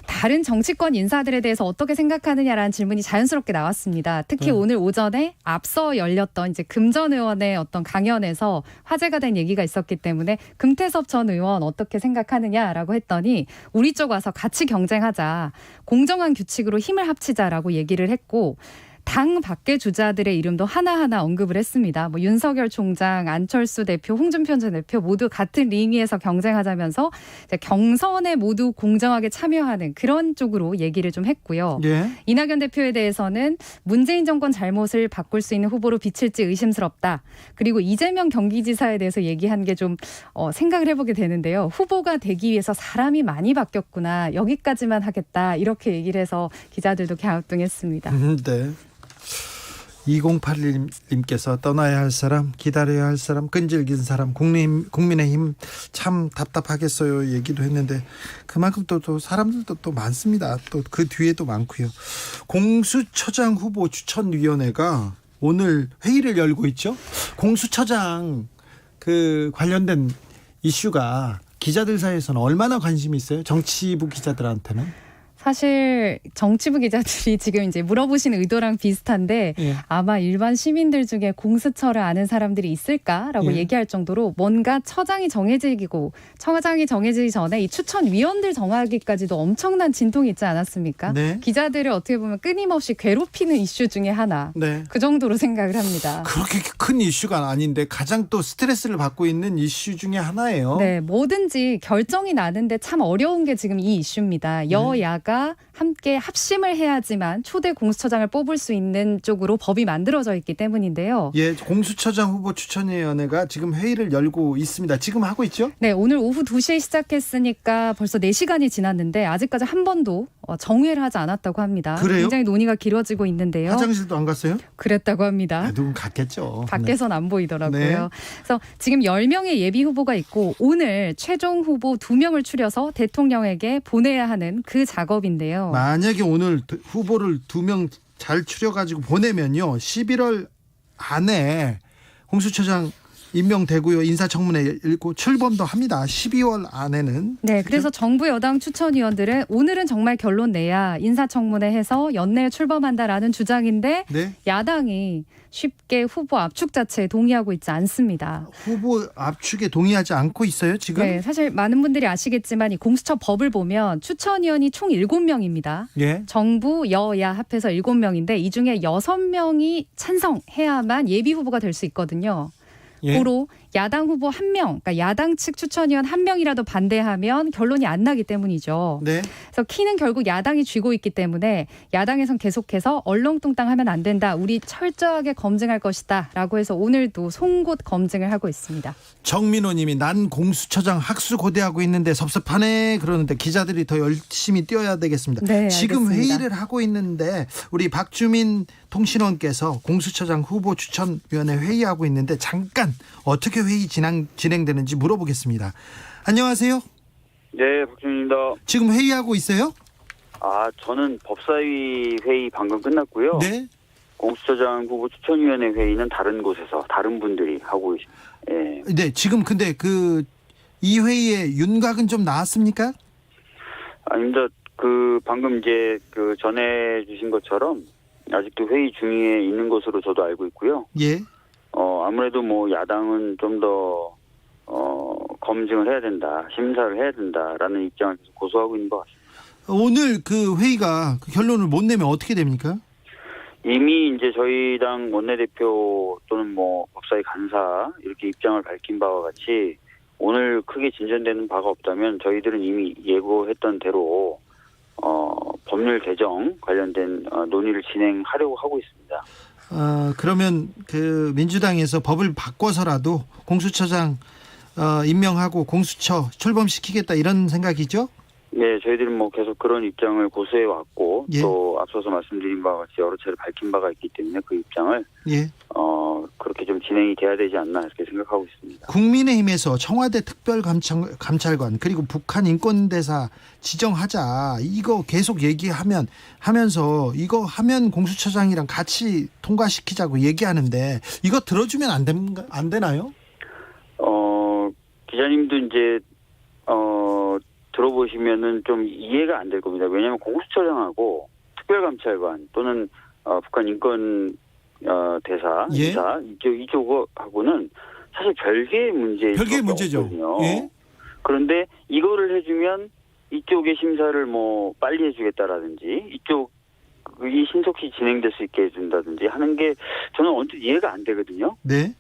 Speaker 5: 다른 정치권 인사들에 대해서 어떻게 생각하느냐라는 질문이 자연스럽게 나왔습니다. 특히 오늘 오전에 앞서 열렸던 이제 금 전 의원의 어떤 강연에서 화제가 된 얘기가 있었기 때문에 금태섭 전 의원 어떻게 생각하느냐라고 했더니 우리 쪽 와서 같이 경쟁하자. 공정한 규칙으로 힘을 합치자라고 얘기를 했고 당 밖의 주자들의 이름도 하나하나 언급을 했습니다. 뭐 윤석열 총장, 안철수 대표, 홍준표 전 대표 모두 같은 링 위에서 경쟁하자면서 이제 경선에 모두 공정하게 참여하는 그런 쪽으로 얘기를 좀 했고요.
Speaker 1: 예.
Speaker 5: 이낙연 대표에 대해서는 문재인 정권 잘못을 바꿀 수 있는 후보로 비칠지 의심스럽다. 그리고 이재명 경기지사에 대해서 얘기한 게 좀 생각을 해보게 되는데요. 후보가 되기 위해서 사람이 많이 바뀌었구나. 여기까지만 하겠다. 이렇게 얘기를 해서 기자들도 갸우뚱했습니다.
Speaker 1: 네. 2081님께서 떠나야 할 사람, 기다려야 할 사람, 끈질긴 사람, 국민의힘 참 답답하겠어요 얘기도 했는데 그만큼 또 사람들도 또 많습니다. 또 그 뒤에도 많고요. 공수처장 후보 추천위원회가 오늘 회의를 열고 있죠. 공수처장 그 관련된 이슈가 기자들 사이에서는 얼마나 관심이 있어요? 정치부 기자들한테는?
Speaker 5: 사실 정치부 기자들이 지금 이제 물어보신 의도랑 비슷한데
Speaker 1: 예.
Speaker 5: 아마 일반 시민들 중에 공수처를 아는 사람들이 있을까라고
Speaker 1: 예.
Speaker 5: 얘기할 정도로 뭔가 처장이 정해지고 처장이 정해지기 전에 이 추천위원들 정하기까지도 엄청난 진통이 있지 않았습니까?
Speaker 1: 네.
Speaker 5: 기자들을 어떻게 보면 끊임없이 괴롭히는 이슈 중에 하나.
Speaker 1: 네.
Speaker 5: 그 정도로 생각을 합니다.
Speaker 1: 그렇게 큰 이슈가 아닌데 가장 또 스트레스를 받고 있는 이슈 중에 하나예요.
Speaker 5: 네, 뭐든지 결정이 나는데 참 어려운 게 지금 이 이슈입니다. 여야가 함께 합심을 해야지만 초대 공수처장을 뽑을 수 있는 쪽으로 법이 만들어져 있기 때문인데요.
Speaker 1: 예, 공수처장 후보 추천위원회가 지금 회의를 열고 있습니다. 지금 하고 있죠?
Speaker 5: 네, 오늘 오후 2시에 시작했으니까 벌써 4시간이 지났는데 아직까지 한 번도 정회를 하지 않았다고 합니다.
Speaker 1: 그래요?
Speaker 5: 굉장히 논의가 길어지고 있는데요.
Speaker 1: 화장실도 안 갔어요?
Speaker 5: 그랬다고 합니다.
Speaker 1: 아, 누군 갔겠죠.
Speaker 5: 밖에선 안 보이더라고요.
Speaker 1: 네.
Speaker 5: 그래서 지금 10명의 예비 후보가 있고 오늘 최종 후보 2명을 추려서 대통령에게 보내야 하는 그 작업인데요.
Speaker 1: 만약에 오늘 후보를 2명 잘 추려가지고 보내면요, 11월 안에 공수처장 임명되고요, 인사청문회 읽고 출범도 합니다. 12월 안에는.
Speaker 5: 네, 그래서 정부 여당 추천위원들은 오늘은 정말 결론 내야 인사청문회 해서 연내에 출범한다라는 주장인데
Speaker 1: 네.
Speaker 5: 야당이 쉽게 후보 압축 자체에 동의하고 있지 않습니다.
Speaker 1: 후보 압축에 동의하지 않고 있어요, 지금?
Speaker 5: 네, 사실 많은 분들이 아시겠지만 이 공수처 법을 보면 추천위원이 총 7명입니다.
Speaker 1: 예.
Speaker 5: 정부, 여야 합해서 7명인데 이 중에 6명이 찬성해야만 예비 후보가 될 수 있거든요.
Speaker 1: 예.
Speaker 5: 고로 야당 후보 1명, 그러니까 야당 측 추천위원 1명이라도 반대하면 결론이 안 나기 때문이죠.
Speaker 1: 네.
Speaker 5: 그래서 키는 결국 야당이 쥐고 있기 때문에 야당에선 계속해서 얼렁뚱땅하면 안 된다. 우리 철저하게 검증할 것이다. 라고 해서 오늘도 송곳 검증을 하고 있습니다.
Speaker 1: 정민호님이 난 공수처장 학수 고대하고 있는데 섭섭하네 그러는데 기자들이 더 열심히 뛰어야 되겠습니다.
Speaker 5: 네,
Speaker 1: 지금
Speaker 5: 알겠습니다.
Speaker 1: 회의를 하고 있는데 우리 박주민 통신원께서 공수처장 후보 추천위원회 회의하고 있는데 잠깐 어떻게 회의 진행되는지 물어보겠습니다. 안녕하세요.
Speaker 6: 네, 박준입니다.
Speaker 1: 지금 회의하고 있어요?
Speaker 6: 저는 법사위 회의 방금 끝났고요.
Speaker 1: 네.
Speaker 6: 공수처장 후보 추천위원회 회의는 다른 곳에서 다른 분들이 하고 계십니다. 예.
Speaker 1: 네. 지금 근데 이 회의에 윤곽은 좀 나왔습니까?
Speaker 6: 아닙니다. 방금 이제 전해 주신 것처럼 아직도 회의 중에 있는 것으로 저도 알고 있고요.
Speaker 1: 예.
Speaker 6: 아무래도 야당은 좀 더 검증을 해야 된다, 심사를 해야 된다라는 입장을 계속 고수하고 있는 것 같습니다.
Speaker 1: 오늘 그 회의가 결론을 못 내면 어떻게 됩니까?
Speaker 6: 이미 이제 저희 당 원내대표 또는 법사위 간사 이렇게 입장을 밝힌 바와 같이 오늘 크게 진전되는 바가 없다면 저희들은 이미 예고했던 대로 법률 개정 관련된 논의를 진행하려고 하고 있습니다.
Speaker 1: 그러면 민주당에서 법을 바꿔서라도 공수처장 임명하고 공수처 출범시키겠다 이런 생각이죠?
Speaker 6: 네, 저희들은 계속 그런 입장을 고수해 왔고
Speaker 1: 예.
Speaker 6: 또 앞서서 말씀드린 바와 같이 여러 차례 밝힌 바가 있기 때문에 그 입장을
Speaker 1: 예.
Speaker 6: 그렇게 좀 진행이 돼야 되지 않나 이렇게 생각하고 있습니다.
Speaker 1: 국민의힘에서 청와대 특별감찰관 그리고 북한 인권대사 지정하자 이거 계속 하면서 이거 하면 공수처장이랑 같이 통과시키자고 얘기하는데 이거 들어주면 안 되나요?
Speaker 6: 기자님도 이제 들어보시면은 좀 이해가 안 될 겁니다. 왜냐하면 공수처장하고 특별감찰관 또는 북한 인권 대사
Speaker 1: 예.
Speaker 6: 이사 이쪽하고는 사실 별개의
Speaker 1: 문제죠.
Speaker 6: 없거든요.
Speaker 1: 예.
Speaker 6: 그런데 이거를 해주면 이쪽의 심사를 빨리 해주겠다라든지 이쪽 그게 신속히 진행될 수 있게 해준다든지 하는 게 저는 언뜻 이해가 안 되거든요.
Speaker 1: 네.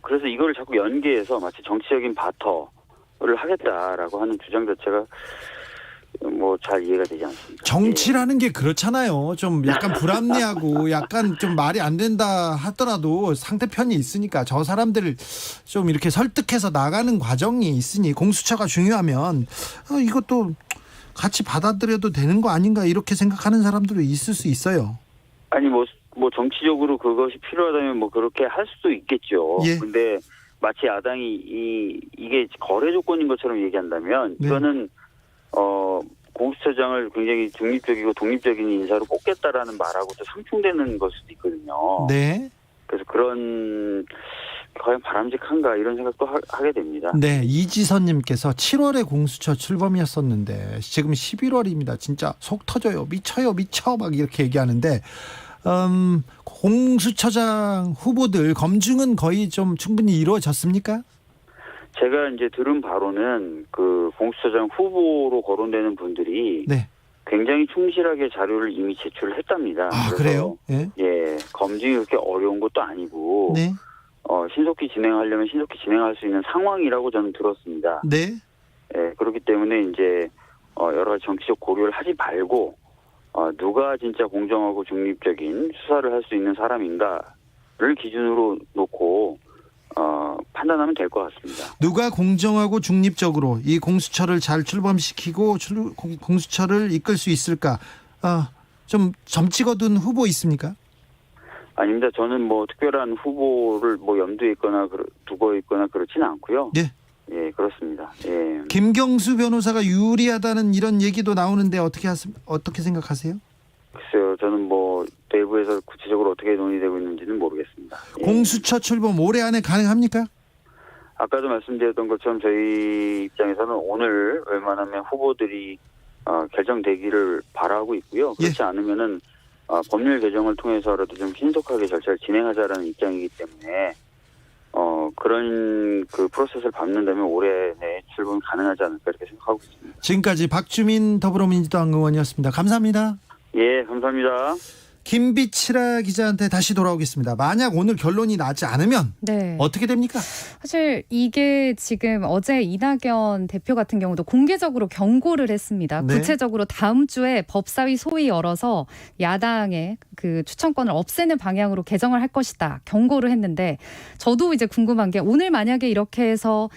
Speaker 6: 그래서 이거를 자꾸 연계해서 마치 정치적인 바터를 하겠다라고 하는 주장 자체가 뭐 잘 이해가 되지 않습니다.
Speaker 1: 정치라는 게 그렇잖아요. 좀 약간 불합리하고 약간 좀 말이 안 된다 하더라도 상대편이 있으니까 저 사람들을 좀 이렇게 설득해서 나가는 과정이 있으니 공수처가 중요하면 이것도 같이 받아들여도 되는 거 아닌가 이렇게 생각하는 사람들도 있을 수 있어요.
Speaker 6: 아니 뭐 정치적으로 그것이 필요하다면 뭐 그렇게 할 수도 있겠죠.
Speaker 1: 예.
Speaker 6: 근데 마치 야당이 이게 거래 조건인 것처럼 얘기한다면
Speaker 1: 네.
Speaker 6: 이거는 공수처장을 굉장히 중립적이고 독립적인 인사로 뽑겠다라는 말하고도 상충되는 걸 수도 있거든요.
Speaker 1: 네.
Speaker 6: 그래서 그런 과연 바람직한가 이런 생각도 하게 됩니다.
Speaker 1: 네, 이지선님께서 7월에 공수처 출범이었었는데 지금 11월입니다. 진짜 속 터져요. 미쳐요, 미쳐 막 이렇게 얘기하는데 공수처장 후보들 검증은 거의 좀 충분히 이루어졌습니까?
Speaker 6: 제가 이제 들은 바로는 그 공수처장 후보로 거론되는 분들이
Speaker 1: 네.
Speaker 6: 굉장히 충실하게 자료를 이미 제출을 했답니다.
Speaker 1: 아,
Speaker 6: 그래서
Speaker 1: 그래요? 예.
Speaker 6: 예, 검증이 그렇게 어려운 것도 아니고
Speaker 1: 네.
Speaker 6: 신속히 진행하려면 신속히 진행할 수 있는 상황이라고 저는 들었습니다.
Speaker 1: 네.
Speaker 6: 예, 그렇기 때문에 이제 여러 가지 정치적 고려를 하지 말고 누가 진짜 공정하고 중립적인 수사를 할 수 있는 사람인가를 기준으로 놓고 판단하면 될 것 같습니다.
Speaker 1: 누가 공정하고 중립적으로 이 공수처를 잘 출범시키고 공수처를 이끌 수 있을까? 좀 점찍어둔 후보 있습니까?
Speaker 6: 아닙니다. 저는 뭐 특별한 후보를 뭐 염두에 있거나 두고 있거나 그렇지는 않고요.
Speaker 1: 네.
Speaker 6: 예, 그렇습니다. 예.
Speaker 1: 김경수 변호사가 유리하다는 이런 얘기도 나오는데 어떻게 생각하세요?
Speaker 6: 글쎄요, 저는 뭐 내부에서 구체적으로 어떻게 논의되고 있는지는 모르겠습니다. 예.
Speaker 1: 공수처 출범 올해 안에 가능합니까?
Speaker 6: 아까도 말씀드렸던 것처럼 저희 입장에서는 오늘 웬만하면 후보들이 결정되기를 바라고 있고요. 그렇지
Speaker 1: 예.
Speaker 6: 않으면은 법률 개정을 통해서라도 좀 신속하게 절차를 진행하자라는 입장이기 때문에 그런 그 프로세스를 밟는다면 올해 내에 출범 가능하지 않을까 이렇게 생각하고 있습니다.
Speaker 1: 지금까지 박주민 더불어민주당 의원이었습니다. 감사합니다.
Speaker 6: 예, 감사합니다.
Speaker 1: 김비치라 기자한테 다시 돌아오겠습니다. 만약 오늘 결론이 나지 않으면
Speaker 5: 네.
Speaker 1: 어떻게 됩니까?
Speaker 5: 사실 이게 지금 어제 이낙연 대표 같은 경우도 공개적으로 경고를 했습니다.
Speaker 1: 네.
Speaker 5: 구체적으로 다음 주에 법사위 소위 열어서 야당의 그 추천권을 없애는 방향으로 개정을 할 것이다. 경고를 했는데 저도 이제 궁금한 게 오늘 만약에 이렇게 해서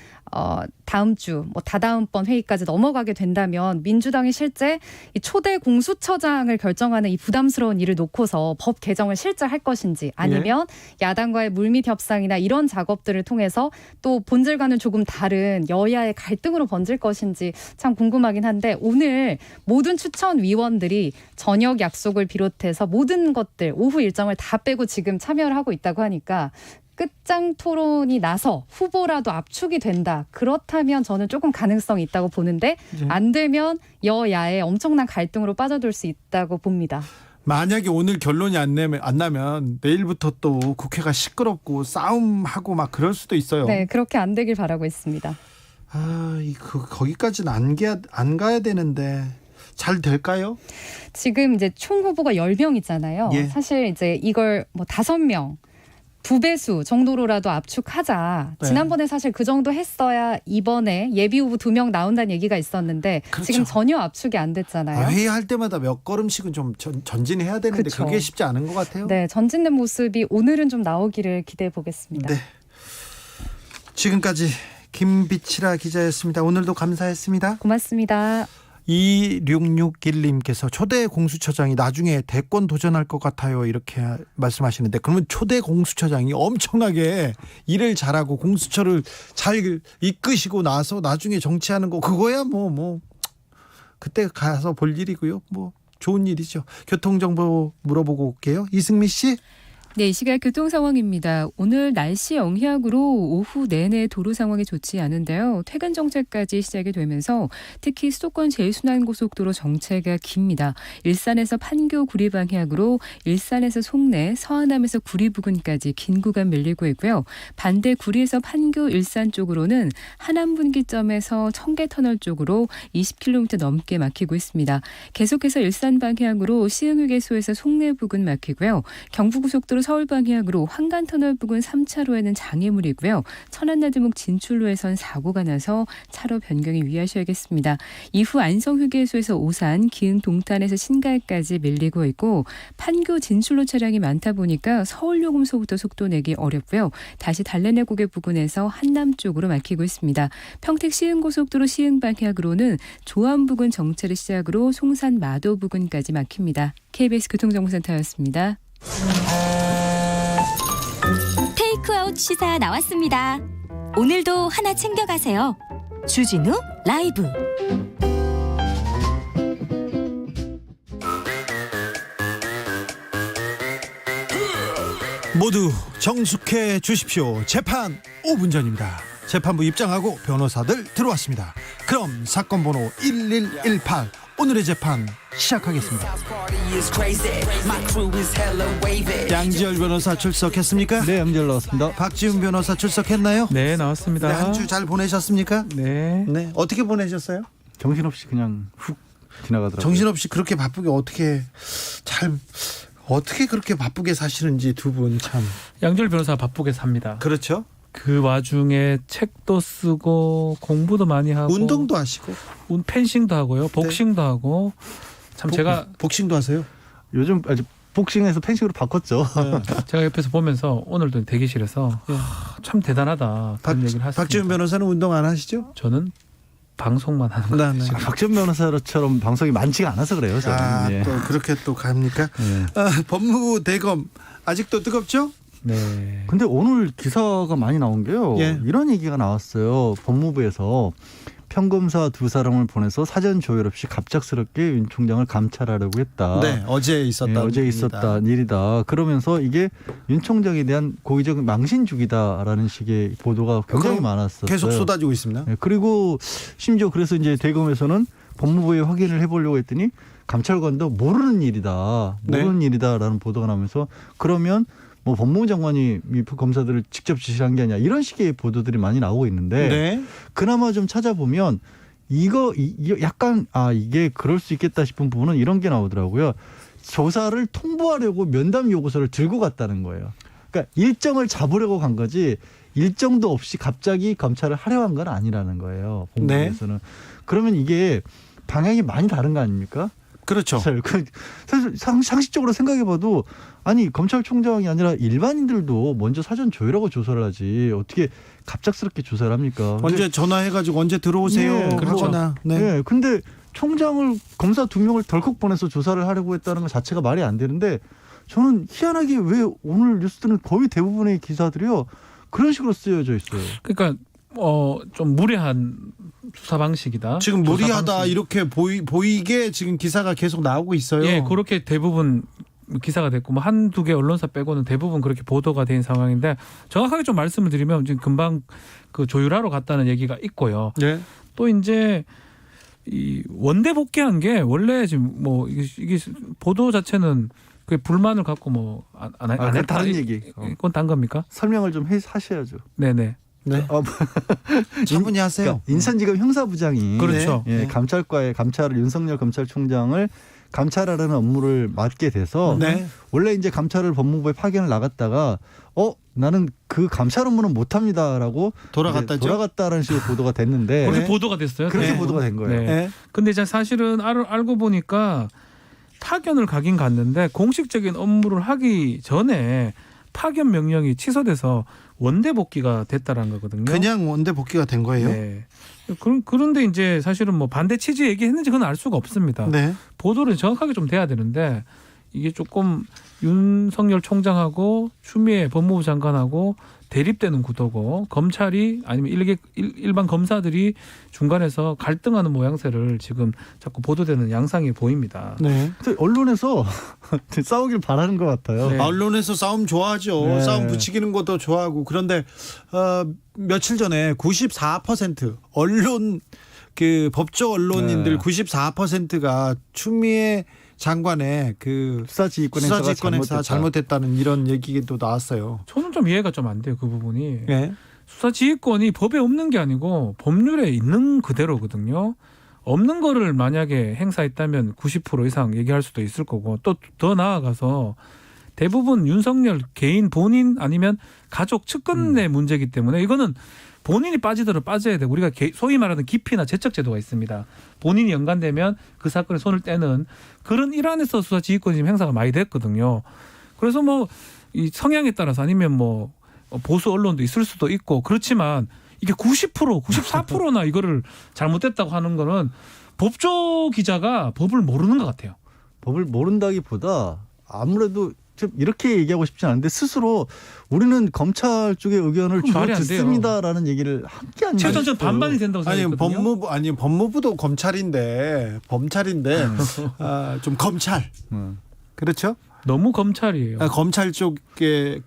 Speaker 5: 다음 주, 뭐 다다음번 회의까지 넘어가게 된다면 민주당이 실제 이 초대 공수처장을 결정하는 이 부담스러운 일을 놓고서 법 개정을 실제 할 것인지 아니면 야당과의 물밑 협상이나 이런 작업들을 통해서 또 본질과는 조금 다른 여야의 갈등으로 번질 것인지 참 궁금하긴 한데 오늘 모든 추천위원들이 저녁 약속을 비롯해서 모든 것들 오후 일정을 다 빼고 지금 참여를 하고 있다고 하니까 끝장 토론이 나서 후보라도 압축이 된다. 그렇다면 저는 조금 가능성이 있다고 보는데 안 되면 여야의 엄청난 갈등으로 빠져들 수 있다고 봅니다.
Speaker 1: 만약에 오늘 결론이 안 나면 내일부터 또 국회가 시끄럽고 싸움하고 막 그럴 수도 있어요.
Speaker 5: 네, 그렇게 안 되길 바라고 있습니다.
Speaker 1: 거기까지는 안 가야 되는데 잘 될까요?
Speaker 5: 지금 이제 총 후보가 10명이잖아요.
Speaker 1: 예.
Speaker 5: 사실 이제 이걸 뭐 5명 2배수 정도로라도 압축하자.
Speaker 1: 네.
Speaker 5: 지난번에 사실 그 정도 했어야 이번에 예비 후보 2명 나온다는 얘기가 있었는데
Speaker 1: 그렇죠.
Speaker 5: 지금 전혀 압축이 안 됐잖아요.
Speaker 1: 회의할 때마다 몇 걸음씩은 좀 전진해야 되는데
Speaker 5: 그쵸.
Speaker 1: 그게 쉽지 않은 것 같아요.
Speaker 5: 네, 전진된 모습이 오늘은 좀 나오기를 기대해 보겠습니다.
Speaker 1: 네. 지금까지 김비치라 기자였습니다. 오늘도 감사했습니다.
Speaker 5: 고맙습니다.
Speaker 1: 2661님께서 초대 공수처장이 나중에 대권 도전할 것 같아요 이렇게 말씀하시는데 그러면 초대 공수처장이 엄청나게 일을 잘하고 공수처를 잘 이끄시고 나서 나중에 정치하는 거 그거야 뭐 그때 가서 볼 일이고요. 뭐 좋은 일이죠. 교통정보 물어보고 올게요. 이승미 씨.
Speaker 7: 네, 이 시각 교통 상황입니다. 오늘 날씨 영향으로 오후 내내 도로 상황이 좋지 않은데요. 퇴근 정체까지 시작이 되면서 특히 수도권 제일순환고속도로 정체가 깁니다. 일산에서 판교 구리 방향으로 일산에서 송내, 서안암에서 구리 부근까지 긴 구간 밀리고 있고요. 반대 구리에서 판교 일산 쪽으로는 하남분기점에서 청계터널 쪽으로 20km 넘게 막히고 있습니다. 계속해서 일산 방향으로 시흥휴게소에서 송내 부근 막히고요. 경부고속도로 서울 방향으로 한간터널 부근 3차로에는 장애물이고요. 천안나들목 진출로에선 사고가 나서 차로 변경에 유의하셔야겠습니다. 이후 안성휴게소에서 오산, 기흥 동탄에서 신갈까지 밀리고 있고 판교 진출로 차량이 많다 보니까 서울요금소부터 속도 내기 어렵고요. 다시 달래내 고개 부근에서 한남 쪽으로 막히고 있습니다. 평택 시흥고속도로 시흥 방향으로는 조암 부근 정체를 시작으로 송산 마도 부근까지 막힙니다. KBS 교통정보센터였습니다.
Speaker 8: 테이크아웃 시사 나왔습니다. 오늘도 하나 챙겨가세요. 주진우 라이브.
Speaker 1: 모두 정숙해 주십시오. 재판 5분 전입니다. 재판부 입장하고 변호사들 들어왔습니다. 그럼 사건 번호 1118 오늘의 재판 시작하겠습니다. 양지열 변호사 출석했습니까?
Speaker 9: 네, 양지열 나왔습니다.
Speaker 1: 박지훈 변호사 출석했나요?
Speaker 9: 네, 나왔습니다.
Speaker 1: 네, 한 주 잘 보내셨습니까?
Speaker 9: 네.
Speaker 1: 네, 어떻게 보내셨어요?
Speaker 9: 정신없이 그냥 훅 지나가더라고요.
Speaker 1: 정신없이 그렇게 바쁘게 어떻게 그렇게 바쁘게 사시는지 두 분 참.
Speaker 10: 양지열 변호사 바쁘게 삽니다.
Speaker 1: 그렇죠.
Speaker 10: 그 와중에 책도 쓰고 공부도 많이 하고
Speaker 1: 운동도 하시고
Speaker 10: 펜싱도 하고요. 복싱도 하고 참 제가
Speaker 1: 복싱도 하세요?
Speaker 9: 요즘 아주 복싱에서 펜싱으로 바꿨죠.
Speaker 10: 제가 옆에서 보면서 오늘도 대기실에서 참 대단하다 그런 얘기를 하셨습니다.
Speaker 1: 박지훈 변호사는 운동 안 하시죠?
Speaker 10: 저는 방송만 하는 거예요.
Speaker 1: 네.
Speaker 9: 박지훈 변호사처럼 방송이 많지가 않아서 그래요. 저는. 예.
Speaker 1: 또 그렇게 또 갑니까?
Speaker 9: 예.
Speaker 1: 법무부 대검 아직도 뜨겁죠?
Speaker 10: 네.
Speaker 9: 근데 오늘 기사가 많이 나온 게요.
Speaker 1: 예.
Speaker 9: 이런 얘기가 나왔어요. 법무부에서 평검사 두 사람을 보내서 사전 조율 없이 갑작스럽게 윤 총장을 감찰하려고 했다.
Speaker 1: 네, 어제
Speaker 9: 있었던 일이다. 그러면서 이게 윤 총장에 대한 고의적 망신주기다라는 식의 보도가 굉장히 많았었어요.
Speaker 1: 계속 쏟아지고 있습니다.
Speaker 9: 네, 그리고 심지어 그래서 이제 대검에서는 법무부에 확인을 해보려고 했더니 감찰관도 모르는 일이다라는 보도가 나오면서 그러면 뭐 법무부 장관이 검사들을 직접 지시한 게 아니야 이런 식의 보도들이 많이 나오고 있는데
Speaker 1: 네.
Speaker 9: 그나마 좀 찾아보면 이거 약간 이게 그럴 수 있겠다 싶은 부분은 이런 게 나오더라고요. 조사를 통보하려고 면담 요구서를 들고 갔다는 거예요. 그러니까 일정을 잡으려고 간 거지 일정도 없이 갑자기 검찰을 하려 한 건 아니라는 거예요. 법무부에서는. 네. 그러면 이게 방향이 많이 다른 거 아닙니까?
Speaker 1: 그렇죠.
Speaker 9: 사실 상식적으로 생각해봐도 아니 검찰총장이 아니라 일반인들도 먼저 사전 조율하고 조사를 하지 어떻게 갑작스럽게 조사를 합니까?
Speaker 1: 언제 전화해가지고 언제 들어오세요.
Speaker 9: 네,
Speaker 1: 그렇죠. 네.
Speaker 9: 네. 근데 총장을 검사 2명을 덜컥 보내서 조사를 하려고 했다는 것 자체가 말이 안 되는데 저는 희한하게 왜 오늘 뉴스들은 거의 대부분의 기사들이요 그런 식으로 쓰여져 있어요.
Speaker 10: 그러니까 좀 무례한 수사 방식이다.
Speaker 1: 지금 무리하다 이렇게 보이게 지금 기사가 계속 나오고 있어요.
Speaker 10: 예, 그렇게 대부분 기사가 됐고 뭐 한두 개 언론사 빼고는 대부분 그렇게 보도가 된 상황인데 정확하게 좀 말씀을 드리면 지금 금방 그 조율하러 갔다는 얘기가 있고요.
Speaker 1: 네.
Speaker 10: 또 이제 이 원대 복귀한 게 원래 지금 뭐 이게 보도 자체는 그 불만을 갖고 뭐 안 했다.
Speaker 9: 다른 얘기.
Speaker 10: 그건 단 겁니까?
Speaker 9: 설명을 좀 하셔야죠.
Speaker 10: 네네.
Speaker 1: 네. 차분히 하세요.
Speaker 9: 그러니까 인천지검 형사부장이
Speaker 10: 그렇죠.
Speaker 9: 예, 감찰을 윤석열 검찰총장을 감찰하려는 업무를 맡게 돼서
Speaker 1: 네.
Speaker 9: 원래 이제 감찰을 법무부에 파견을 나갔다가 나는 그 감찰 업무는 못합니다라고 돌아갔다라는 식으로 보도가 됐는데
Speaker 10: 그렇게 보도가 됐어요.
Speaker 9: 그렇게
Speaker 10: 네.
Speaker 9: 보도가 된 거예요.
Speaker 10: 네. 근데 이제 사실은 알고 보니까 파견을 가긴 갔는데 공식적인 업무를 하기 전에 파견 명령이 취소돼서 원대 복귀가 됐다라는 거거든요.
Speaker 1: 그냥 원대 복귀가 된 거예요?
Speaker 10: 네. 그런데 이제 사실은 뭐 반대 취지 얘기했는지 그건 알 수가 없습니다.
Speaker 1: 네.
Speaker 10: 보도를 정확하게 좀 돼야 되는데 이게 조금 윤석열 총장하고 추미애 법무부 장관하고 대립되는 구도고 검찰이 아니면 일반 검사들이 중간에서 갈등하는 모양새를 지금 자꾸 보도되는 양상이 보입니다.
Speaker 1: 네.
Speaker 9: 언론에서 싸우길 바라는 것 같아요.
Speaker 10: 네.
Speaker 1: 언론에서 싸움 좋아하죠.
Speaker 9: 네.
Speaker 1: 싸움 부추기는 것도 좋아하고. 그런데 며칠 전에 94% 언론 그 법조 언론인들
Speaker 9: 네.
Speaker 1: 94%가 추미애 장관의 그
Speaker 9: 수사지휘권 행사가
Speaker 1: 잘못했다는 이런 얘기도 나왔어요.
Speaker 10: 저는 좀 이해가 좀 안 돼요. 그 부분이.
Speaker 1: 네.
Speaker 10: 수사지휘권이 법에 없는 게 아니고 법률에 있는 그대로거든요. 없는 거를 만약에 행사했다면 90% 이상 얘기할 수도 있을 거고 또 더 나아가서 대부분 윤석열 개인 본인 아니면 가족 측근의 문제이기 때문에 이거는 본인이 빠지도록 빠져야 돼. 우리가 소위 말하는 기피나 제척 제도가 있습니다. 본인이 연관되면 그 사건에 손을 떼는 그런 일환에서 수사지휘권이 지금 행사가 많이 됐거든요. 그래서 뭐 이 성향에 따라서 아니면 뭐 보수 언론도 있을 수도 있고 그렇지만 이게 90%, 94%나 이거를 잘못됐다고 하는 거는 법조 기자가 법을 모르는 것 같아요.
Speaker 9: 법을 모른다기보다 아무래도 좀 이렇게 얘기하고 싶지 않은데 스스로 우리는 검찰 쪽의 의견을
Speaker 10: 말이 안 돼요.
Speaker 9: 듣습니다라는 얘기를 함께 안
Speaker 10: 최소한 전 반반이 된다고 생각했거든요.
Speaker 1: 법무부도 검찰인데 좀 검찰. 그렇죠?
Speaker 10: 너무 검찰이에요.
Speaker 1: 검찰 쪽의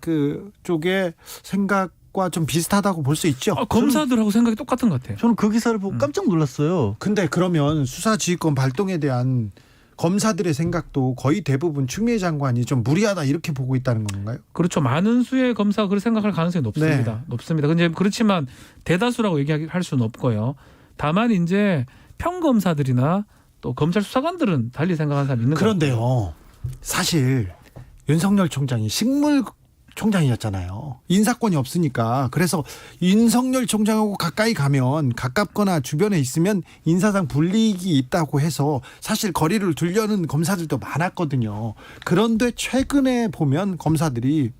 Speaker 1: 쪽의 생각과 좀 비슷하다고 볼 수 있죠.
Speaker 10: 검사들하고 생각이 똑같은 것 같아요.
Speaker 9: 저는 그 기사를 보고 깜짝 놀랐어요.
Speaker 1: 근데 그러면 수사지휘권 발동에 대한 검사들의 생각도 거의 대부분 추미애 장관이 좀 무리하다 이렇게 보고 있다는 건가요?
Speaker 10: 그렇죠. 많은 수의 검사가 그렇게 생각할 가능성이 높습니다.
Speaker 1: 네.
Speaker 10: 높습니다. 근데 그렇지만 대다수라고 얘기할 수는 없고요. 다만 이제 평검사들이나 또 검찰 수사관들은 달리 생각하는 사람이 있는 거예요.
Speaker 1: 그런데요. 사실 윤석열 총장이 식물 총장이었잖아요. 인사권이 없으니까. 그래서 윤석열 총장하고 가까이 가면 가깝거나 주변에 있으면 인사상 불이익이 있다고 해서 사실 거리를 두려는 검사들도 많았거든요. 그런데 최근에 보면 검사들이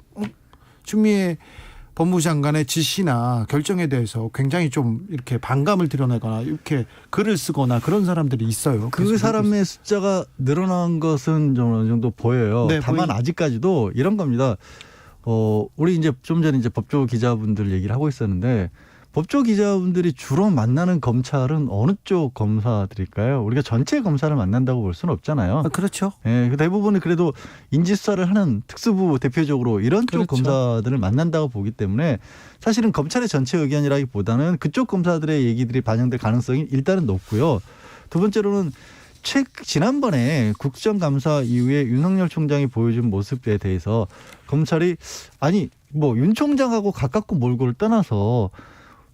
Speaker 1: 추미애 법무부 장관의 지시나 결정에 대해서 굉장히 좀 이렇게 반감을 드러내거나 이렇게 글을 쓰거나 그런 사람들이 있어요.
Speaker 9: 그 사람의 숫자가 늘어난 것은 좀 어느 정도 보여요.
Speaker 1: 네,
Speaker 9: 다만 아직까지도 이런 겁니다. 우리 이제 좀 전에 이제 법조 기자분들 얘기를 하고 있었는데 법조 기자분들이 주로 만나는 검찰은 어느 쪽 검사들일까요? 우리가 전체 검사를 만난다고 볼 수는 없잖아요.
Speaker 1: 그렇죠.
Speaker 9: 예, 대부분은 그래도 인지수사를 하는 특수부 대표적으로 이런 쪽
Speaker 1: 그렇죠.
Speaker 9: 검사들을 만난다고 보기 때문에 사실은 검찰의 전체 의견이라기보다는 그쪽 검사들의 얘기들이 반영될 가능성이 일단은 높고요. 두 번째로는 지난번에 국정감사 이후에 윤석열 총장이 보여준 모습에 대해서 검찰이 아니 뭐 윤 총장하고 가깝고 멀고를 떠나서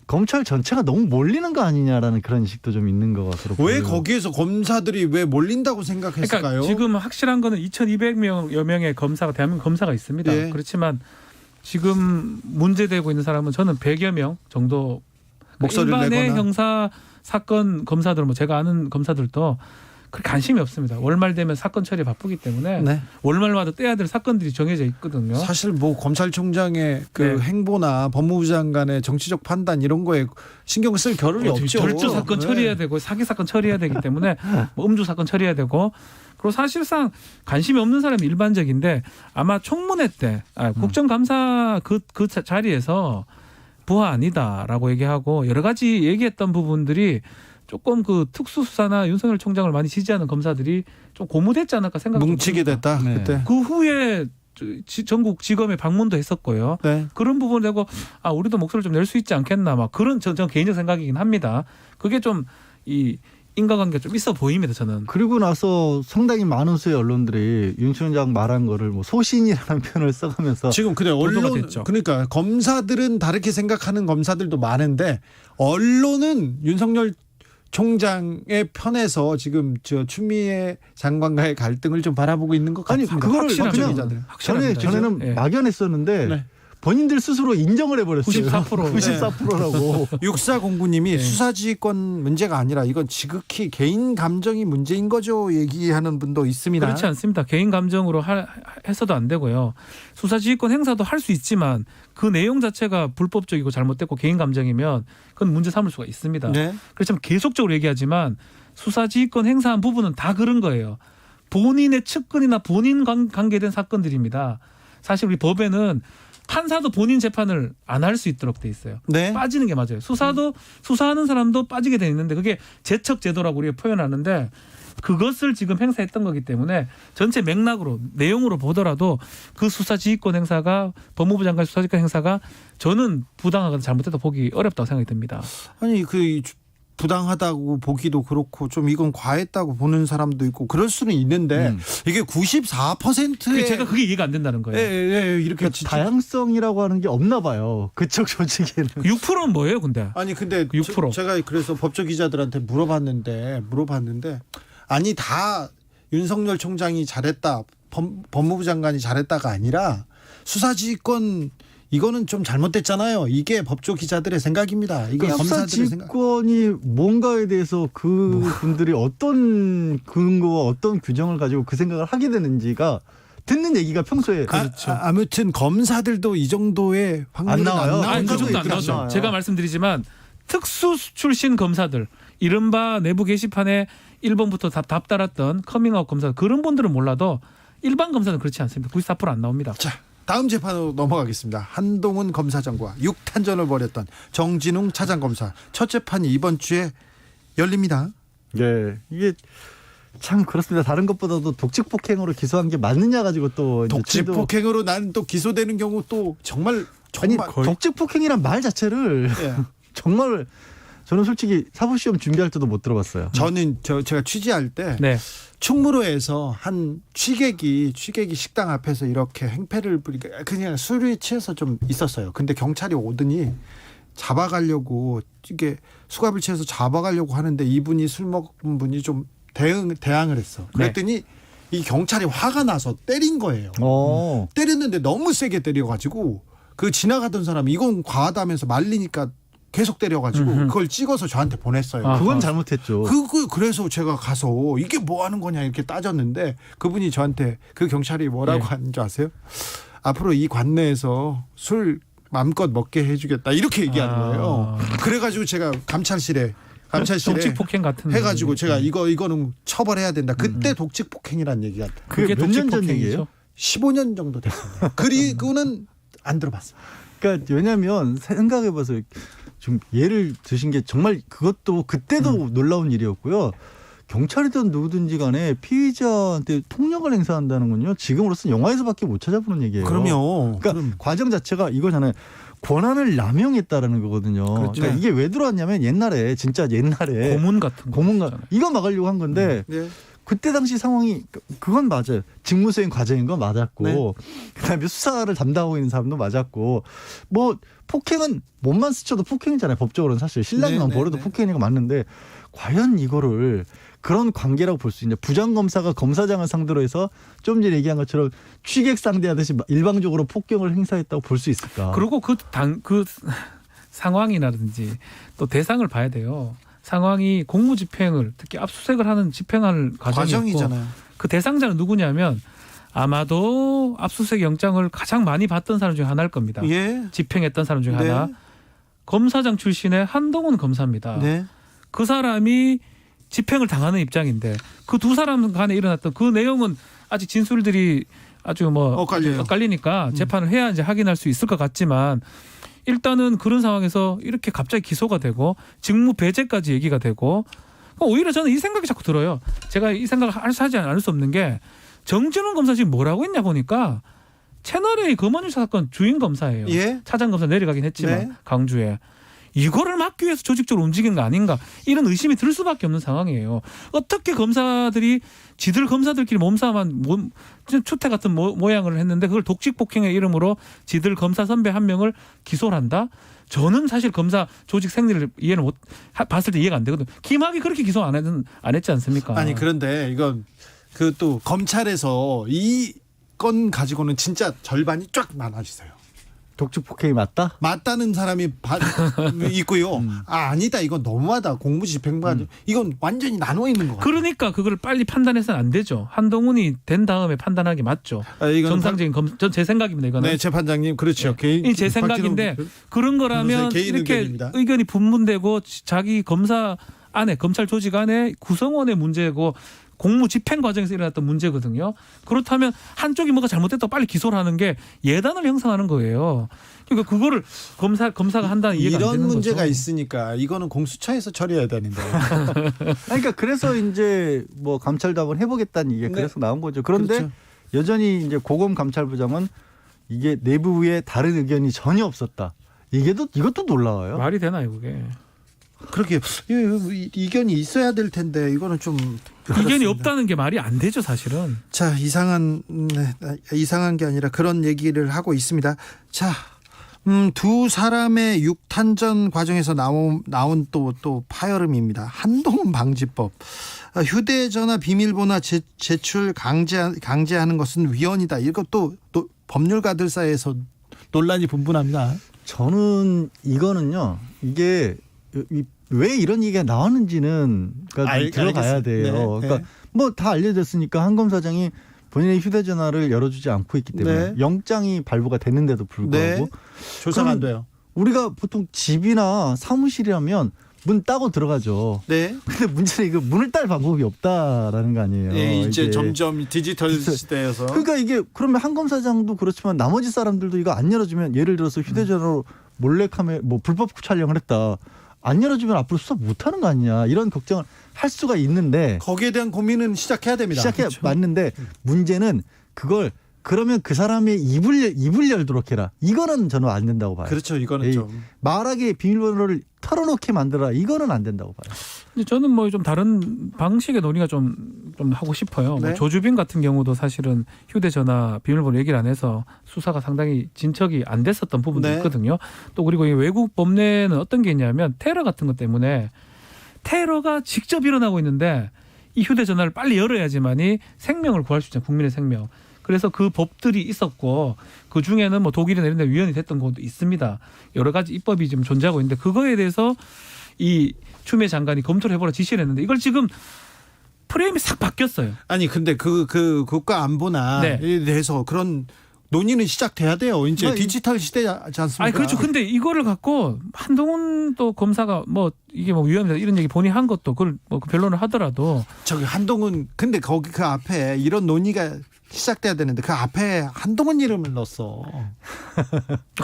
Speaker 9: 검찰 전체가 너무 몰리는 거 아니냐라는 그런 인식도 좀 있는 것 같더라고요.
Speaker 1: 왜 거기에서 검사들이 왜 몰린다고 생각했을까요?
Speaker 10: 그러니까 지금 확실한 거는 2,200여 명의 검사가 대한민국 검사가 있습니다.
Speaker 1: 네.
Speaker 10: 그렇지만 지금 문제되고 있는 사람은 저는 100여 명 정도
Speaker 1: 목소리를
Speaker 10: 일반의
Speaker 1: 내거나.
Speaker 10: 형사 사건 검사들 뭐 제가 아는 검사들도 그렇게 관심이 없습니다. 월말 되면 사건 처리에 바쁘기 때문에
Speaker 1: 네.
Speaker 10: 월말마다 떼야 될 사건들이 정해져 있거든요.
Speaker 1: 사실 뭐 검찰총장의 그
Speaker 10: 네.
Speaker 1: 행보나 법무부 장관의 정치적 판단 이런 거에 신경 쓸 겨를이 없죠.
Speaker 10: 절주 사건
Speaker 1: 네.
Speaker 10: 처리해야 되고 사기 사건 처리해야 되기 때문에 뭐 음주 사건 처리해야 되고 그리고 사실상 관심이 없는 사람이 일반적인데 아마 청문회 때 국정감사 그 자리에서 부하 아니다라고 얘기하고 여러 가지 얘기했던 부분들이 조금 그 특수수사나 윤석열 총장을 많이 지지하는 검사들이 좀 고무됐지 않을까 생각합니다.
Speaker 1: 뭉치게 됐다.
Speaker 9: 네.
Speaker 1: 그때.
Speaker 10: 그 후에 전국 지검에 방문도 했었고요.
Speaker 1: 네.
Speaker 10: 그런 부분을 내고 우리도 목소리를 좀 낼 수 있지 않겠나 막 그런 전 개인적 생각이긴 합니다. 그게 좀 이 인과관계가 좀 있어 보입니다. 저는.
Speaker 9: 그리고 나서 상당히 많은 수의 언론들이 윤 총장 말한 거를 뭐 소신이라는 표현을 써가면서
Speaker 1: 지금 근데
Speaker 10: 보도가
Speaker 1: 언론
Speaker 10: 됐죠.
Speaker 1: 그러니까 검사들은 다르게 생각하는 검사들도 많은데 언론은 윤석열 총장의 편에서 지금 저 추미애 장관과의 갈등을 좀 바라보고 있는 것
Speaker 9: 아니
Speaker 1: 같습니다.
Speaker 9: 그거를
Speaker 10: 확실합니다.
Speaker 9: 그냥
Speaker 10: 확실합니다.
Speaker 9: 전에는
Speaker 10: 네.
Speaker 9: 막연했었는데
Speaker 1: 네.
Speaker 9: 본인들 스스로 인정을 해버렸어요.
Speaker 10: 94%.
Speaker 9: 94%라고.
Speaker 1: 육사공구님이
Speaker 10: 네.
Speaker 1: 수사지휘권 문제가 아니라 이건 지극히 개인 감정이 문제인 거죠 얘기하는 분도 있습니다.
Speaker 10: 그렇지 않습니다. 개인 감정으로 해서도 안 되고요. 수사지휘권 행사도 할 수 있지만 그 내용 자체가 불법적이고 잘못됐고 개인 감정이면 그건 문제 삼을 수가 있습니다.
Speaker 1: 네.
Speaker 10: 그렇지만 계속적으로 얘기하지만 수사지휘권 행사한 부분은 다 그런 거예요. 본인의 측근이나 본인 관계된 사건들입니다. 사실 우리 법에는 판사도 본인 재판을 안 할 수 있도록 돼 있어요.
Speaker 1: 네.
Speaker 10: 빠지는 게 맞아요. 수사하는 사람도 빠지게 돼 있는데 그게 제척 제도라고 우리가 표현하는데 그것을 지금 행사했던 거기 때문에 전체 맥락으로 내용으로 보더라도 그 수사 지휘권 행사가 법무부 장관 수사 지휘권 행사가 저는 부당하거나 잘못해도 보기 어렵다고 생각이 듭니다.
Speaker 1: 아니 그 부당하다고 보기도 그렇고 좀 이건 과했다고 보는 사람도 있고 그럴 수는 있는데 이게 94%의
Speaker 10: 제가 그게 이해가 안 된다는 거예요.
Speaker 1: 예, 이렇게
Speaker 9: 그러니까 다양성이라고 하는 게 없나 봐요. 그쪽 조직에는.
Speaker 10: 6%는 뭐예요, 근데?
Speaker 1: 아니 근데
Speaker 10: 6%.
Speaker 1: 제가 그래서 법조 기자들한테 물어봤는데 아니 다 윤석열 총장이 잘했다, 법무부 장관이 잘했다가 아니라 수사지휘권 이거는 좀 잘못됐잖아요. 이게 법조 기자들의 생각입니다. 이게
Speaker 9: 그러니까
Speaker 1: 검사들의 생각.
Speaker 9: 수사지휘권이 뭔가에 대해서 그 분들이 어떤 근거와 어떤 규정을 가지고 그 생각을 하게 되는지가 듣는 얘기가 평소에
Speaker 1: 그렇죠. 아무튼 검사들도 이 정도의 확률은
Speaker 9: 안 나와요.
Speaker 10: 아니, 그
Speaker 9: 검사도
Speaker 10: 정도 안
Speaker 9: 있더라고요.
Speaker 10: 나오죠. 제가 말씀드리지만 특수 출신 검사들, 이른바 내부 게시판에 1번부터 답 달았던 커밍아웃 검사 그런 분들은 몰라도 일반 검사는 그렇지 않습니다. 94% 안 나옵니다.
Speaker 1: 자, 다음 재판으로 넘어가겠습니다. 한동훈 검사장과 6탄전을 벌였던 정진웅 차장검사 첫 재판이 이번 주에 열립니다.
Speaker 9: 네, 이게 참 그렇습니다. 다른 것보다도 독직 폭행으로 기소한 게 맞느냐 가지고 또
Speaker 1: 독직 폭행으로 난 또 기소되는 경우 또 정말
Speaker 9: 아니 독직 폭행이란 말 자체를
Speaker 1: 예.
Speaker 9: 정말 저는 솔직히 사법시험 준비할 때도 못 들어봤어요.
Speaker 1: 저는 제가 취재할 때
Speaker 10: 네.
Speaker 1: 충무로에서 한 취객이 식당 앞에서 이렇게 행패를 부리니까 그냥 술이 취해서 좀 있었어요. 근데 경찰이 오더니 잡아가려고 이게 수갑을 취해서 잡아가려고 하는데 이분이 술 먹은 분이 좀 대항을 했어. 그랬더니 이 경찰이 화가 나서 때린 거예요. 때렸는데 너무 세게 때려가지고 그 지나가던 사람이 이건 과하다면서 말리니까 계속 때려가지고 그걸 찍어서 저한테 보냈어요.
Speaker 9: 그건 잘못했죠.
Speaker 1: 그래서 제가 가서 이게 뭐 하는 거냐 이렇게 따졌는데 그분이 저한테 그 경찰이 뭐라고 하는 줄 아세요? 앞으로 이 관내에서 술 마음껏 먹게 해주겠다 이렇게 얘기하는 거예요. 그래가지고 제가 감찰실에
Speaker 10: 독직 폭행 같은
Speaker 1: 해가지고 제가 이거는 처벌해야 된다. 그때 독직 폭행이라는 얘기가
Speaker 10: 그게
Speaker 9: 몇 년 전 얘기예요?
Speaker 1: 15년 정도 됐습니다. 그리고는 안 들어봤어요.
Speaker 9: 그러니까 왜냐하면 생각해봐서 좀 예를 드신 게 정말 그것도 그때도 놀라운 일이었고요. 경찰이든 누구든지 간에 피의자한테 폭력을 행사한다는 건요. 지금으로서는 영화에서밖에 못 찾아보는 얘기예요.
Speaker 1: 그럼요.
Speaker 9: 그러니까 과정 자체가 이거잖아요. 권한을 남용했다라는 거거든요.
Speaker 1: 그렇죠.
Speaker 9: 그러니까 이게 왜 들어왔냐면 옛날에
Speaker 10: 고문 같은 거
Speaker 9: 이거 막으려고 한 건데
Speaker 1: 네.
Speaker 9: 그때 당시 상황이 그건 맞아요. 직무수행 과정인 건 맞았고
Speaker 1: 네.
Speaker 9: 그다음에 수사를 담당하고 있는 사람도 맞았고 뭐 폭행은 몸만 스쳐도 폭행이잖아요. 법적으로는 사실 신랑만 벌어도 폭행이니까 맞는데 과연 이거를 그런 관계라고 볼 수 있냐. 부장검사가 검사장을 상대로 해서 좀 전에 얘기한 것처럼 취객 상대하듯이 일방적으로 폭행을 행사했다고 볼 수 있을까.
Speaker 10: 그리고 그 상황이라든지 또 대상을 봐야 돼요. 상황이 공무집행을 특히 압수수색을 하는 집행할 과정이잖아요. 그 대상자는 누구냐면 아마도 압수수색 영장을 가장 많이 받던 사람 중에 하나일 겁니다.
Speaker 1: 예.
Speaker 10: 집행했던 사람 중에 하나. 검사장 출신의 한동훈 검사입니다.
Speaker 1: 네.
Speaker 10: 그 사람이 집행을 당하는 입장인데 그 두 사람 간에 일어났던 그 내용은 아직 진술들이 아주 엇갈리니까 재판을 해야 이제 확인할 수 있을 것 같지만 일단은 그런 상황에서 이렇게 갑자기 기소가 되고 직무 배제까지 얘기가 되고 오히려 저는 이 생각이 자꾸 들어요. 제가 이 생각을 하지 않을 수 없는 게 정진웅 검사 지금 뭐라고 했냐 보니까 채널A 검언유착 사건 주인 검사예요.
Speaker 1: 예?
Speaker 10: 차장 검사 내려가긴 했지만
Speaker 1: 네.
Speaker 10: 강주에. 이거를 막기 위해서 조직적으로 움직이는 거 아닌가 이런 의심이 들 수밖에 없는 상황이에요. 어떻게 검사들이 지들 검사들끼리 몸싸움한 추태 같은 모양을 했는데 그걸 독직 폭행의 이름으로 지들 검사 선배 한 명을 기소를 한다? 저는 사실 검사 조직 생리를 이해를 못 봤을 때 이해가 안 되거든요. 김학이 그렇게 기소 안 했지 않습니까?
Speaker 1: 아니 그런데 이건 그 또 검찰에서 이 건 가지고는 진짜 절반이 쫙 나눠지세요.
Speaker 9: 독직 폭행이 맞다는
Speaker 1: 사람이 있고요. 아니다 이건 너무하다 공무집행관 이건 완전히 나눠 있는 거 같아요.
Speaker 10: 그러니까 그걸 빨리 판단해서는 안 되죠. 한동훈이 된 다음에 판단하기 맞죠. 정상적인 전 제 생각입니다. 이거는.
Speaker 1: 네, 재판장님 그렇죠.
Speaker 10: 네. 제 생각인데 그런 거라면 이렇게
Speaker 1: 의견입니다.
Speaker 10: 의견이 분분되고 자기 검사 안에 검찰 조직 안에 구성원의 문제고 공무 집행 과정에서 일어났던 문제거든요. 그렇다면 한쪽이 뭔가 잘못됐다고 빨리 기소를 하는 게 예단을 형성하는 거예요. 그러니까 그거를 검사가 한다는 이해가 안 되는
Speaker 1: 이런 문제가
Speaker 10: 거죠.
Speaker 1: 있으니까 이거는 공수처에서 처리해야 되는데.
Speaker 9: 그러니까 그래서 이제 뭐 감찰도 한번 해보겠다는 이게
Speaker 1: 네.
Speaker 9: 그래서 나온 거죠. 그런데
Speaker 1: 그렇죠.
Speaker 9: 여전히 이제 고검 감찰부장은 이게 내부에 다른 의견이 전혀 없었다. 이것도 놀라워요.
Speaker 10: 말이 되나요 그게?
Speaker 1: 그렇게 이견이 있어야 될 텐데 이거는 좀
Speaker 10: 이견이
Speaker 1: 그렇습니다.
Speaker 10: 없다는 게 말이 안 되죠 사실은.
Speaker 1: 자, 이상한 게 아니라 그런 얘기를 하고 있습니다. 자, 두 사람의 육탄전 과정에서 나온 또 파열음입니다. 한동훈 방지법. 휴대전화 비밀번호 제출 강제하는 것은 위헌이다. 이것도 또 법률가들 사이에서 논란이 분분합니다.
Speaker 9: 저는 이거는요. 이게 왜 이런 얘기가 나왔는지는 들어가야 돼요.
Speaker 1: 네,
Speaker 9: 그러니까 뭐 다 알려졌으니까 한 검사장이 본인의 휴대전화를 열어주지 않고 있기 때문에
Speaker 1: 네.
Speaker 9: 영장이 발부가 됐는데도 불구하고
Speaker 1: 네. 조사가 안 돼요.
Speaker 9: 우리가 보통 집이나 사무실이라면 문 따고 들어가죠.
Speaker 1: 네.
Speaker 9: 근데 문제는 이거 문을 딸 방법이 없다라는 거 아니에요.
Speaker 1: 네, 이제
Speaker 9: 이게.
Speaker 1: 점점 디지털 시대여서.
Speaker 9: 그러니까 이게 그러면 한 검사장도 그렇지만 나머지 사람들도 이거 안 열어주면 예를 들어서 휴대전화로 몰래카메라 뭐 불법 촬영을 했다. 안 열어주면 앞으로 수사 못하는 거 아니냐 이런 걱정을 할 수가 있는데
Speaker 1: 거기에 대한 고민은 시작해야 됩니다.
Speaker 9: 시작해야
Speaker 1: 그렇죠.
Speaker 9: 맞는데 문제는 그걸 그러면 그 사람의 입을 열도록 해라. 이거는 저는 안 된다고 봐요.
Speaker 1: 그렇죠. 이거는
Speaker 9: 이
Speaker 1: 좀
Speaker 9: 말하게 비밀번호를 털어놓게 만들어라. 이거는 안 된다고 봐요.
Speaker 10: 근데 저는 뭐 좀 다른 방식의 논의가 좀 하고 싶어요.
Speaker 1: 네.
Speaker 10: 뭐 조주빈 같은 경우도 사실은 휴대전화 비밀번호 얘기를 안 해서 수사가 상당히 진척이 안 됐었던 부분도
Speaker 1: 네.
Speaker 10: 있거든요. 또 그리고 이 외국 법내는 어떤 게 있냐면 테러 같은 것 때문에 테러가 직접 일어나고 있는데 이 휴대전화를 빨리 열어야지만이 생명을 구할 수 있잖아요. 국민의 생명. 그래서 그 법들이 있었고 그 중에는 뭐 독일이나 이런 데 위헌이 됐던 것도 있습니다. 여러 가지 입법이 지금 존재하고 있는데 그거에 대해서 이 추미애 장관이 검토를 해보라 지시를 했는데 이걸 지금 프레임이 싹 바뀌었어요.
Speaker 1: 아니 근데 그 국가 안보나
Speaker 10: 네.
Speaker 1: 에 대해서 그런 논의는 시작돼야 돼요. 이제
Speaker 9: 뭐,
Speaker 1: 디지털 시대지 않습니까?
Speaker 10: 아니 그렇죠. 근데 이거를 갖고 한동훈 또 검사가 뭐 이게 뭐 위험이다 이런 얘기 본인이 한 것도 그걸 뭐 변론을 하더라도
Speaker 1: 저기 한동훈 근데 거기 그 앞에 이런 논의가 시작돼야 되는데 그 앞에 한동훈 이름을 넣었어.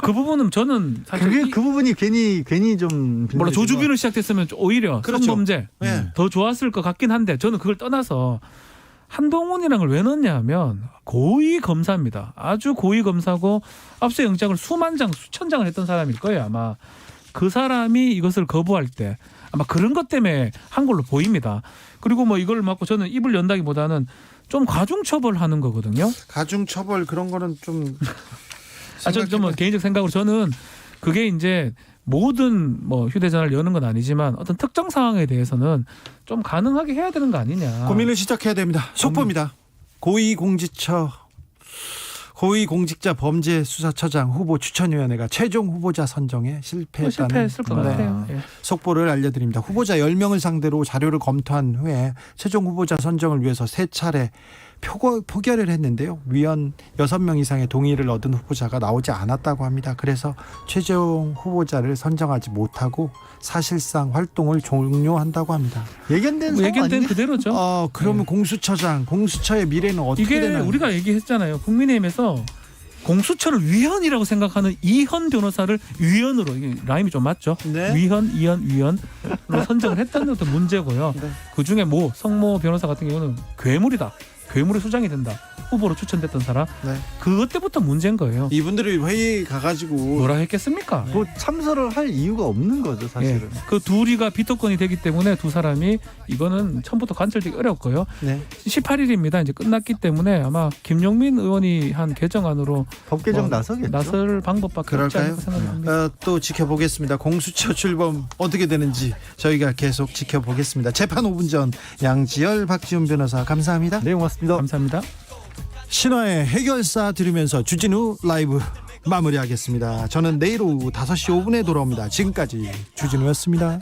Speaker 10: 그 부분은 저는 사실
Speaker 9: 그 부분이 괜히 좀
Speaker 10: 물론 조주빈으로 시작됐으면 오히려
Speaker 1: 그렇죠.
Speaker 10: 성범죄
Speaker 1: 네.
Speaker 10: 더 좋았을 것 같긴 한데 저는 그걸 떠나서 한동훈이라는 걸 왜 넣냐 하면 고위 검사입니다. 아주 고위 검사고 압수 영장을 수만 장 수천 장을 했던 사람일 거예요. 아마 그 사람이 이것을 거부할 때 아마 그런 것 때문에 한 걸로 보입니다. 그리고 뭐 이걸 막고 저는 입을 연다기보다는 좀 가중처벌하는 거거든요.
Speaker 1: 가중처벌 그런 거는 좀
Speaker 10: 좀 개인적 생각으로 저는 그게 이제 모든 뭐 휴대전화를 여는 건 아니지만 어떤 특정 상황에 대해서는 좀 가능하게 해야 되는 거 아니냐.
Speaker 1: 고민을 시작해야 됩니다. 속보입니다. 고위공직자 범죄수사처장 후보 추천위원회가 최종 후보자 선정에 실패했다는
Speaker 10: 실패했을 것 같아요. 예.
Speaker 1: 속보를 알려드립니다. 후보자 10명을 상대로 자료를 검토한 후에 최종 후보자 선정을 위해서 3차례 포결을 했는데요. 위원 6명 이상의 동의를 얻은 후보자가 나오지 않았다고 합니다. 그래서 최종 후보자를 선정하지 못하고 사실상 활동을 종료한다고 합니다.
Speaker 9: 예견된 상황
Speaker 10: 예견된
Speaker 9: 아니에요?
Speaker 10: 그대로죠.
Speaker 1: 그러면 공수처의 미래는 어떻게
Speaker 10: 이게
Speaker 1: 되나요?
Speaker 10: 우리가 얘기했잖아요. 국민의힘에서 공수처를 위헌이라고 생각하는 이현 변호사를 위헌으로 이게 라임이 좀 맞죠?
Speaker 1: 네.
Speaker 10: 위헌으로 선정을 했다는 것도 문제고요.
Speaker 1: 네.
Speaker 10: 그 중에 성모 변호사 같은 경우는 괴물이다. 괴물의 수장이 된다. 후보로 추천됐던 사람.
Speaker 1: 네.
Speaker 10: 그것 때부터 문제인 거예요.
Speaker 1: 이분들이 회의 가가지고
Speaker 10: 뭐라 했겠습니까?
Speaker 9: 뭐 참석을 할 이유가 없는 거죠, 사실은.
Speaker 10: 예. 그 둘이가 비토권이 되기 때문에 두 사람이 이거는 처음부터 관철되기 어렵고요.
Speaker 1: 네.
Speaker 10: 18일입니다. 이제 끝났기 때문에 아마 김용민 의원이 한 개정안으로
Speaker 9: 법 개정
Speaker 10: 뭐
Speaker 9: 나서겠죠.
Speaker 10: 나설 방법밖에 없지
Speaker 1: 그럴까요?
Speaker 10: 않을까 생각합니다.
Speaker 1: 또 지켜보겠습니다. 공수처 출범 어떻게 되는지 저희가 계속 지켜보겠습니다. 재판 5분 전 양지열 박지훈 변호사 감사합니다.
Speaker 9: 네, 고맙습니다.
Speaker 10: 감사합니다.
Speaker 1: 신화의 해결사 들으면서 주진우 라이브 마무리하겠습니다. 저는 내일 오후 5시 5분에 돌아옵니다. 지금까지 주진우였습니다.